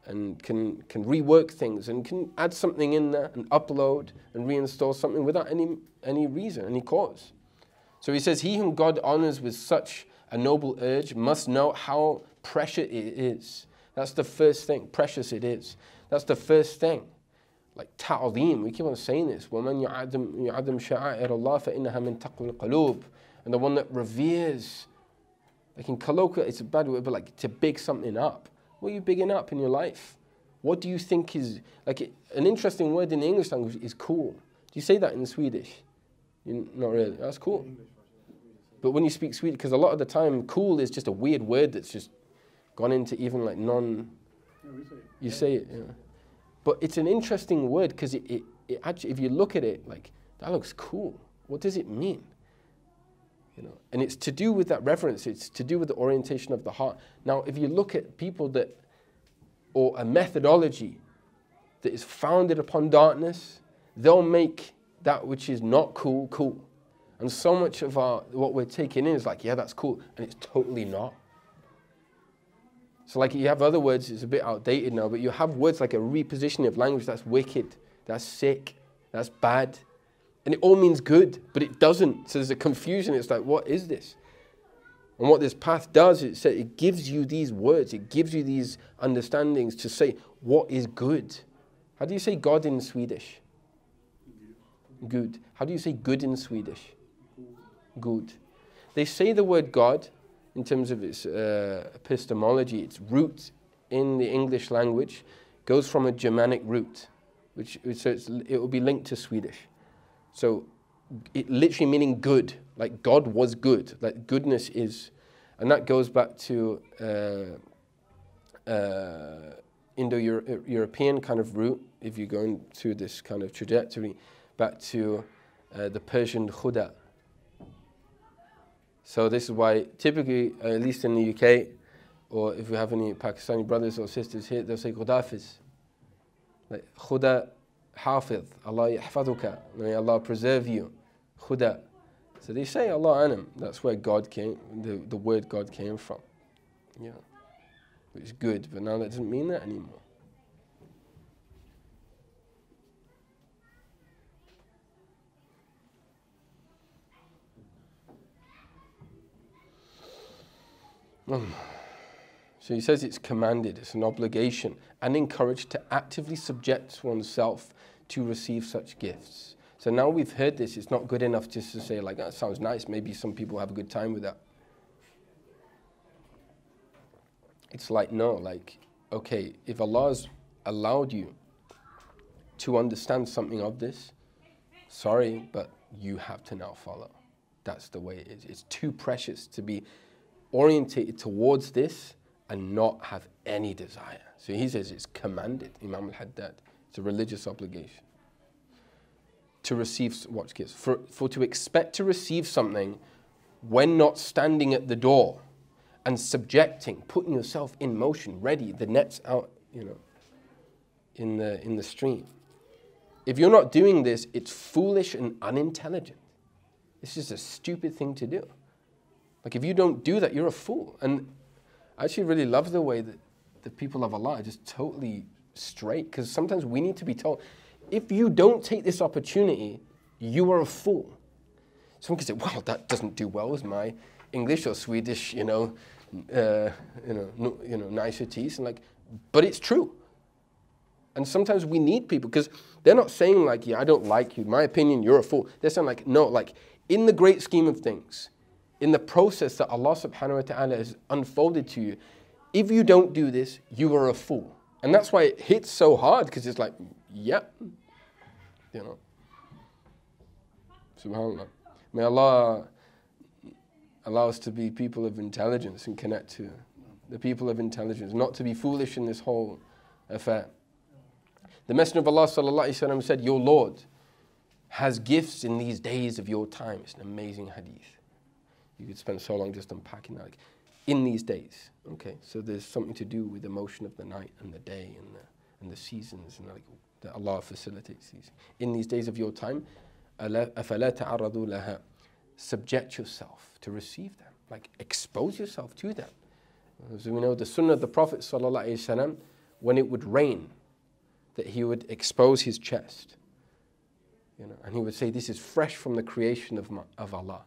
And can rework things and can add something in there and upload and reinstall something without any reason, any cause. So he says, he whom God honors with such a noble urge must know how precious it is. That's the first thing, precious it is. That's the first thing. Like ta'zeem, we keep on saying this. وَمَنْ يُعَظِّمْ شَعَائِرَ اللَّهِ فَإِنَّهَا مِنْ تَقْوَى الْقُلُوبِ. And the one that reveres, like in colloquial, it's a bad word, but like to big something up. What are you bigging up in your life? What do you think is, like an interesting word in the English language is cool. Do you say that in Swedish? Not really. That's cool. But when you speak Swedish, because a lot of the time, cool is just a weird word that's just gone into even like you say it, you know. But it's an interesting word because it actually, if you look at it, like, that looks cool. What does it mean? You know, and it's to do with that reverence. It's to do with the orientation of the heart. Now, if you look at people or a methodology that is founded upon darkness, they'll make that which is not cool, cool. And so much of what we're taking in is like, yeah, that's cool. And it's totally not. So like you have other words, it's a bit outdated now, but you have words like a repositioning of language that's wicked, that's sick, that's bad. And it all means good, but it doesn't. So there's a confusion. It's like, what is this? And what this path does, it gives you these words. It gives you these understandings to say, what is good? How do you say God in Swedish? Good. How do you say good in Swedish? Good. They say the word God, in terms of its epistemology, its root in the English language, goes from a Germanic root, so it will be linked to Swedish. So it literally meaning good, like God was good, like goodness is. And that goes back to Indo-European kind of root, if you're going through this kind of trajectory, back to the Persian khuda. So this is why typically, at least in the UK, or if we have any Pakistani brothers or sisters here, they'll say Khudafiz. Like Khuda Hafiz, Allah yahfaduka, may Allah preserve you. Khuda. So they say Allah anam. That's where God came, the word God came from. Yeah. Which is good, but now that doesn't mean that anymore. So he says it's commanded, it's an obligation, and encouraged to actively subject oneself to receive such gifts. So now we've heard this, it's not good enough just to say like, that sounds nice, maybe some people have a good time with that. It's like, no, like, okay, if Allah's allowed you to understand something of this, sorry, but you have to now follow. That's the way it is. It's too precious to be orientated towards this and not have any desire. So he says it's commanded, Imam al-Haddad. It's a religious obligation to receive what gifts. For to expect to receive something when not standing at the door and subjecting, putting yourself in motion, ready, the net's out, you know, in the stream. If you're not doing this, it's foolish and unintelligent. This is a stupid thing to do. Like if you don't do that, you're a fool. And I actually really love the way that the people of Allah are just totally straight, because sometimes we need to be told, if you don't take this opportunity, you are a fool. Someone can say, well, that doesn't do well with my English or Swedish, niceties, and like, but it's true. And sometimes we need people, because they're not saying like, yeah, I don't like you, my opinion, you're a fool. They're saying like, no, like in the great scheme of things, in the process that Allah subhanahu wa ta'ala has unfolded to you, if you don't do this, you are a fool. And that's why it hits so hard, because it's like, yep, you know. SubhanAllah. May Allah allow us to be people of intelligence and connect to the people of intelligence, not to be foolish in this whole affair. The Messenger of Allah sallallahu alaihi wasallam said, your Lord has gifts in these days of your time. It's an amazing hadith. You could spend so long just unpacking that. Like, in these days, okay, so there's something to do with the motion of the night and the day and the seasons, and like that Allah facilitates these. In these days of your time, أَفَلَا تَعَرَّضُوا لَهَا, subject yourself to receive them, like expose yourself to them. As we know, the sunnah of the Prophet sallallahu alaihi wasallam, when it would rain, that he would expose his chest, you know, and he would say, this is fresh from the creation of Allah.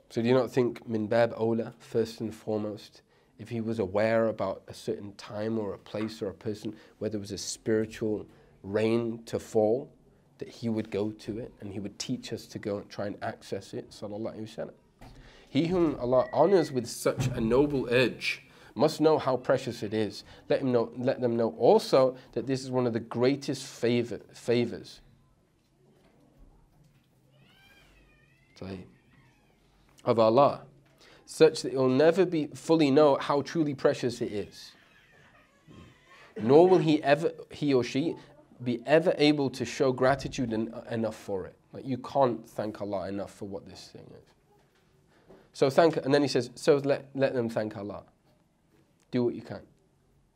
So do you not think min bab awla, first and foremost, if he was aware about a certain time or a place or a person where there was a spiritual rain to fall, that he would go to it and he would teach us to go and try and access it, sallallahu alaihi wasallam. He whom Allah honors with such a noble urge must know how precious it is. Let them know also that this is one of the greatest favors. of Allah, such that he'll never fully know how truly precious it is. Nor will he or she be ever able to show gratitude enough for it. Like, you can't thank Allah enough for what this thing is. So and then he says, so let them thank Allah. Do what you can.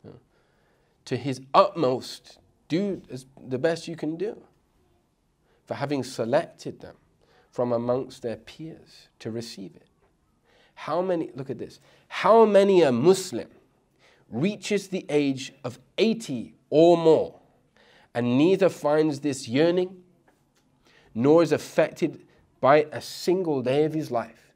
Yeah. To his utmost, do the best you can do, for having selected them from amongst their peers to receive it. Look at this, how many a Muslim reaches the age of 80 or more and neither finds this yearning nor is affected by a single day of his life?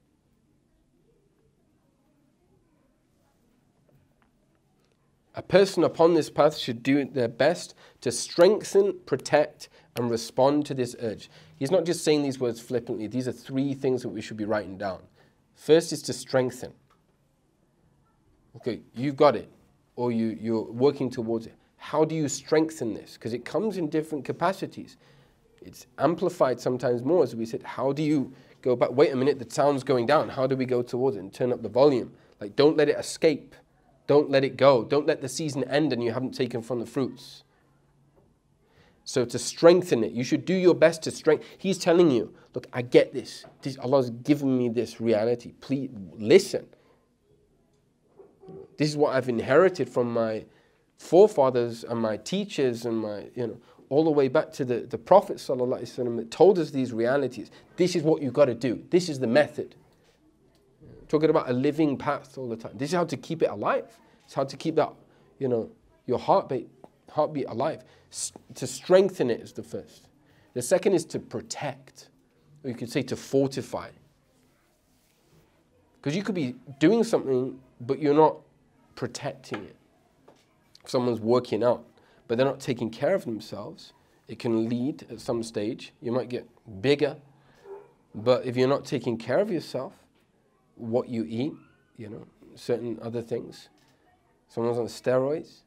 A person upon this path should do their best to strengthen, protect, and respond to this urge. He's not just saying these words flippantly. These are 3 things that we should be writing down. First is to strengthen. Okay, you've got it, or you're working towards it. How do you strengthen this? Because it comes in different capacities. It's amplified sometimes more, as we said. How do you go back? Wait a minute, the sound's going down. How do we go towards it and turn up the volume? Like, don't let it escape. Don't let it go. Don't let the season end and you haven't taken from the fruits. So to strengthen it, you should do your best to strengthen. He's telling you, look, I get this. Allah's given me this reality. Please listen. This is what I've inherited from my forefathers and my teachers and my, all the way back to the Prophet ﷺ that told us these realities. This is what you've got to do. This is the method. Talking about a living path all the time. This is how to keep it alive. It's how to keep that, your heartbeat alive. To strengthen it is the first. The second is to protect. Or you could say to fortify. Because you could be doing something, but you're not protecting it. If someone's working out, but they're not taking care of themselves, it can lead at some stage. You might get bigger, but if you're not taking care of yourself, what you eat, certain other things, someone's on steroids,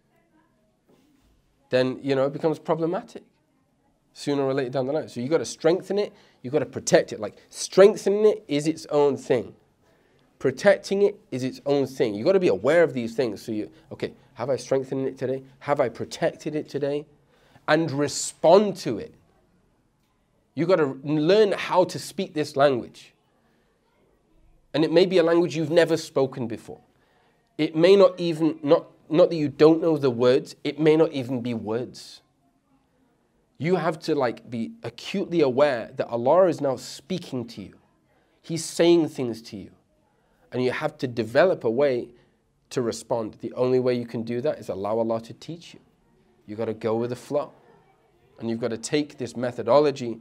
then, it becomes problematic sooner or later down the line. So you've got to strengthen it, you've got to protect it. Like, strengthening it is its own thing. Protecting it is its own thing. You've got to be aware of these things. So okay, have I strengthened it today? Have I protected it today? And respond to it. You've got to learn how to speak this language. And it may be a language you've never spoken before. It may not even, not that you don't know the words, it may not even be words. You have to be acutely aware that Allah is now speaking to you. He's saying things to you. And you have to develop a way to respond. The only way you can do that is allow Allah to teach you. You've got to go with the flow. And you've got to take this methodology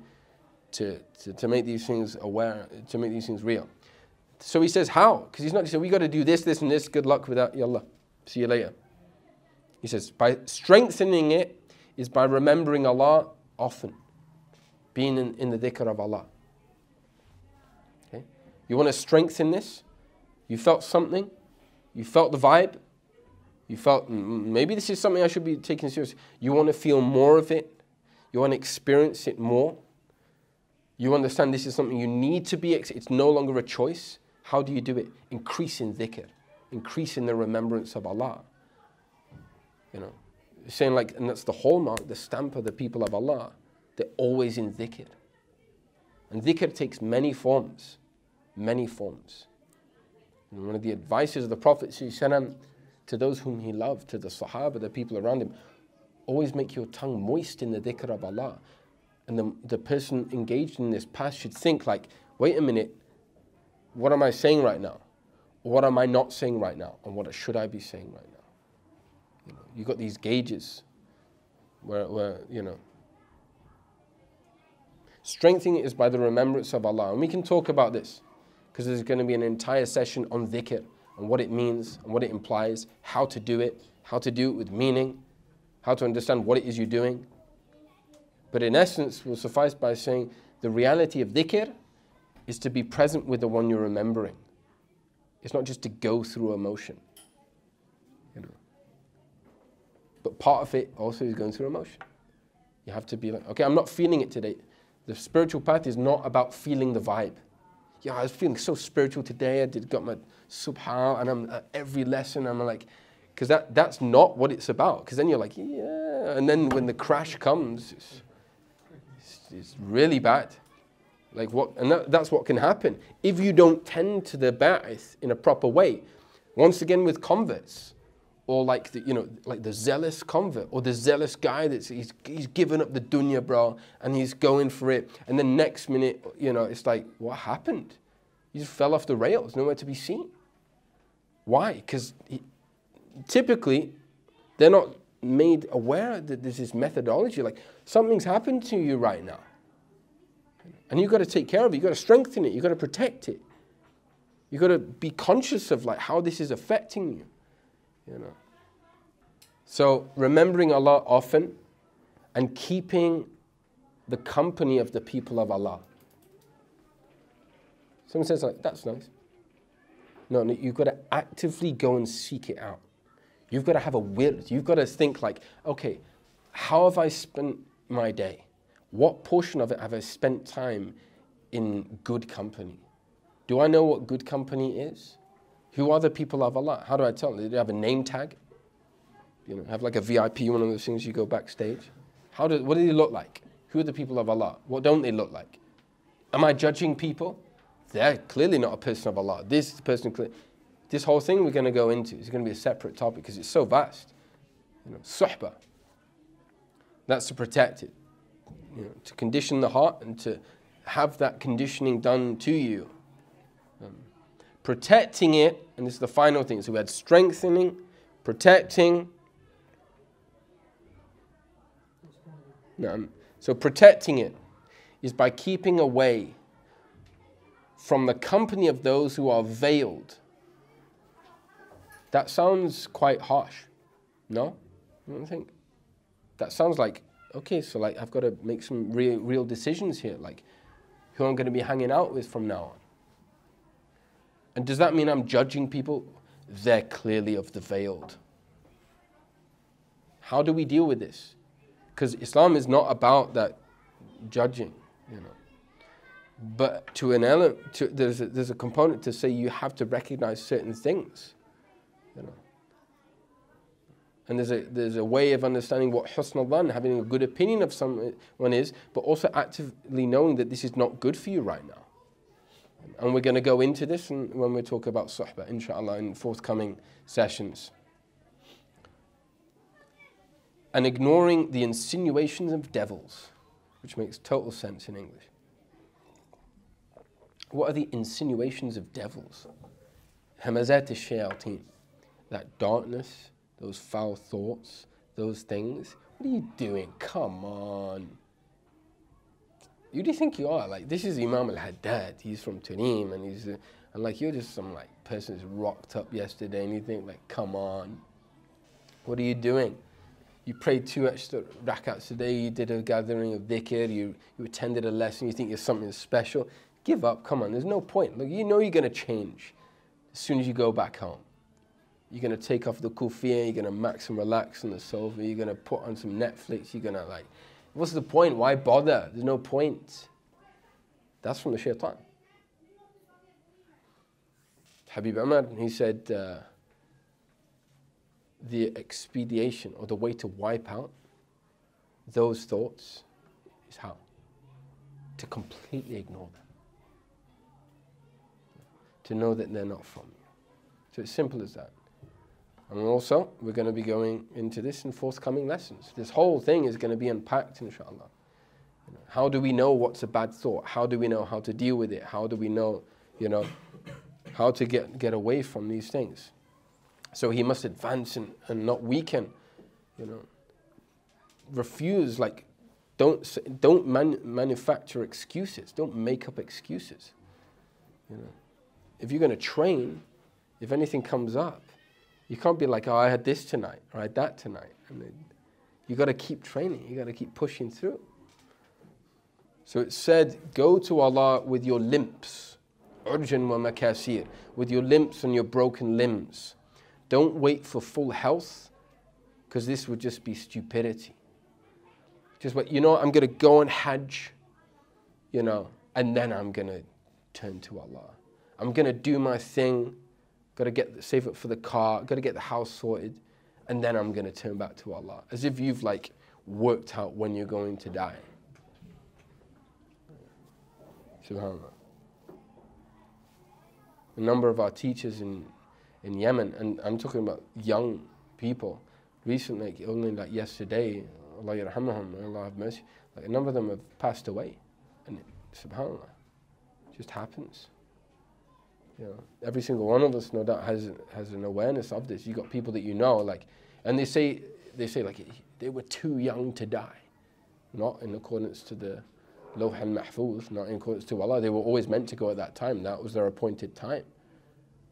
to make these things aware, to make these things real. So he says, how? Because he's not just saying, we got to do this, this, and this. Good luck with that. Yallah. See you later. He says, by strengthening it is by remembering Allah often. Being in the dhikr of Allah. Okay? You want to strengthen this? You felt something? You felt the vibe? You felt, maybe this is something I should be taking seriously. You want to feel more of it? You want to experience it more? You understand this is something you need to be, it's no longer a choice. How do you do it? Increase in dhikr. Increase in the remembrance of Allah. Saying and that's the hallmark, the stamp of the people of Allah. They're always in dhikr. And dhikr takes many forms. Many forms. And one of the advices of the Prophet ﷺ to those whom he loved, to the Sahaba, the people around him, always make your tongue moist in the dhikr of Allah. And the person engaged in this path should think wait a minute, what am I saying right now? What am I not saying right now? And what should I be saying right now? You've got these gauges where strengthening it is by the remembrance of Allah. And we can talk about this because there's going to be an entire session on dhikr and what it means and what it implies, how to do it with meaning, how to understand what it is you're doing. But in essence, we'll suffice by saying the reality of dhikr is to be present with the one you're remembering. It's not just to go through emotion. But part of it also is going through emotion. You have to be okay, I'm not feeling it today. The spiritual path is not about feeling the vibe. yeah, I was feeling so spiritual today. Got my subha, and I'm at every lesson, I'm like, because that's not what it's about. Because then you're like, yeah, and then when the crash comes, it's really bad. Like what, and that's what can happen if you don't tend to the ba'ith in a proper way. Once again, with converts, or like like the zealous convert, or the zealous guy he's given up the dunya, bro, and he's going for it, and the next minute, it's like, what happened? He just fell off the rails, nowhere to be seen. Why? Because typically they're not made aware that there's this methodology. Like, something's happened to you right now, and you've got to take care of it. You've got to strengthen it. You've got to protect it. You've got to be conscious of like how this is affecting you. So remembering Allah often and keeping the company of the people of Allah. Someone says like, that's nice. No, you've got to actively go and seek it out. You've got to have a will. You've got to think like, okay, how have I spent my day? What portion of it have I spent time in good company? Do I know what good company is? Who are the people of Allah? How do I tell them? Do they have a name tag? Have like a VIP, one of those things you go backstage. What do they look like? Who are the people of Allah? What don't they look like? Am I judging people? They're clearly not a person of Allah. This whole thing we're going to go into is going to be a separate topic because it's so vast. Suhbah. That's to protect it. To condition the heart and to have that conditioning done to you. Protecting it, and this is the final thing. So we had strengthening, protecting. So protecting it is by keeping away from the company of those who are veiled. That sounds quite harsh. No? You don't think? That sounds like, okay, so like I've got to make some real decisions here, like who I'm going to be hanging out with from now on. And does that mean I'm judging people? They're clearly of the veiled. How do we deal with this? Because Islam is not about that judging, But to an element, there's a component to say you have to recognize certain things, And there's a way of understanding what husn al-dhan, having a good opinion of someone is, but also actively knowing that this is not good for you right now. And we're going to go into this when we talk about suhbah, inshallah, in forthcoming sessions. And ignoring the insinuations of devils, which makes total sense in English. What are the insinuations of devils? Hamazat al-shayateen, that darkness, those foul thoughts, those things. What are you doing? Come on. Who do you think you are? Like, this is Imam al-Haddad. He's from Tanim, and like, you're just some like person who's rocked up yesterday, and you think like, come on. What are you doing? You prayed 2 extra rakats today, you did a gathering of dhikr, you attended a lesson, you think you're something special. Give up, come on, there's no point. Look, you know you're going to change as soon as you go back home. You're going to take off the kufiya, you're going to max and relax on the sofa, you're going to put on some Netflix, you're going to like, what's the point? Why bother? There's no point. That's from the shaitan. Habib Umar, he said, the expediation or the way to wipe out those thoughts is how? To completely ignore them. To know that they're not from you. So it's simple as that. And also, we're going to be going into this in forthcoming lessons. This whole thing is going to be unpacked, inshallah. How do we know what's a bad thought? How do we know how to deal with it? How do we know, how to get away from these things? So he must advance and not weaken, Refuse, like, don't manufacture excuses. Don't make up excuses. If you're going to train, if anything comes up, you can't be like, oh, I had this tonight, or I had that tonight. You've got to keep training. You've got to keep pushing through. So it said, go to Allah with your limps, urjan wa makasir, with your limps and your broken limbs. Don't wait for full health, because this would just be stupidity. Just wait, I'm going to go on Hajj, and then I'm going to turn to Allah. I'm going to do my thing, got to save up for the car, got to get the house sorted, and then I'm going to turn back to Allah. As if you've like worked out when you're going to die. SubhanAllah. A number of our teachers in Yemen, and I'm talking about young people, recently, only like yesterday, Allah yarhamahum, Allah have mercy, like a number of them have passed away. And SubhanAllah, it just happens. You know, every single one of us, no doubt, has an awareness of this. You got people that you know, like, and they say like they were too young to die, not in accordance to the Lawh al-Mahfuz, not in accordance to Allah. They were always meant to go at that time. That was their appointed time.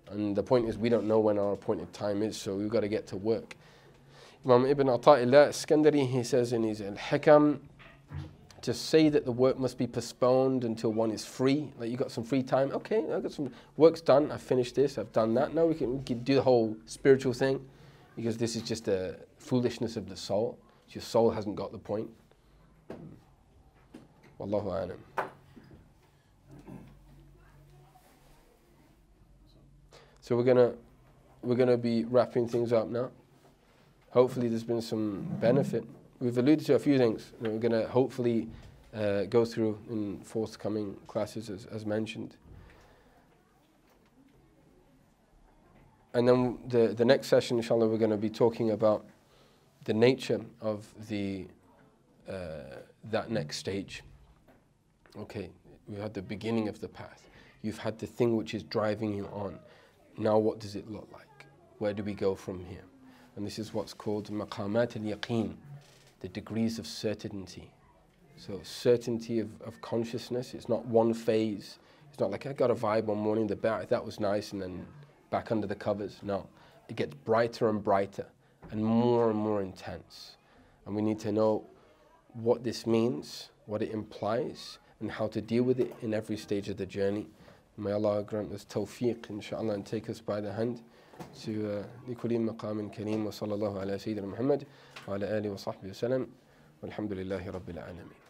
And the point is, we don't know when our appointed time is, so we've got to get to work. Imam Ibn Ata'illah Iskandari, he says in his Al-Hikam, to say that the work must be postponed until one is free, like you got some free time, okay, I got some work's done, I've finished this, I've done that, now we can do the whole spiritual thing, because this is just a foolishness of the soul. Your soul hasn't got the point. Wallahu a'lam. So we're gonna be wrapping things up now. Hopefully there's been some benefit. We've alluded to a few things that we're gonna hopefully go through in forthcoming classes as mentioned. And then the next session, inshallah, we're gonna be talking about the nature of that next stage. Okay, we had the beginning of the path. You've had the thing which is driving you on. Now what does it look like? Where do we go from here? And this is what's called maqamat al-yaqeen, the degrees of certainty. So certainty of consciousness, it's not one phase. It's not like I got a vibe one morning, that was nice, and then back under the covers. No, it gets brighter and brighter and more intense. And we need to know what this means, what it implies, and how to deal with it in every stage of the journey. May Allah grant us tawfiq, inshallah, and take us by the hand to لكل مقام كريم وصلى الله على سيدنا محمد وعلى آله وصحبه وسلم والحمد لله رب العالمين.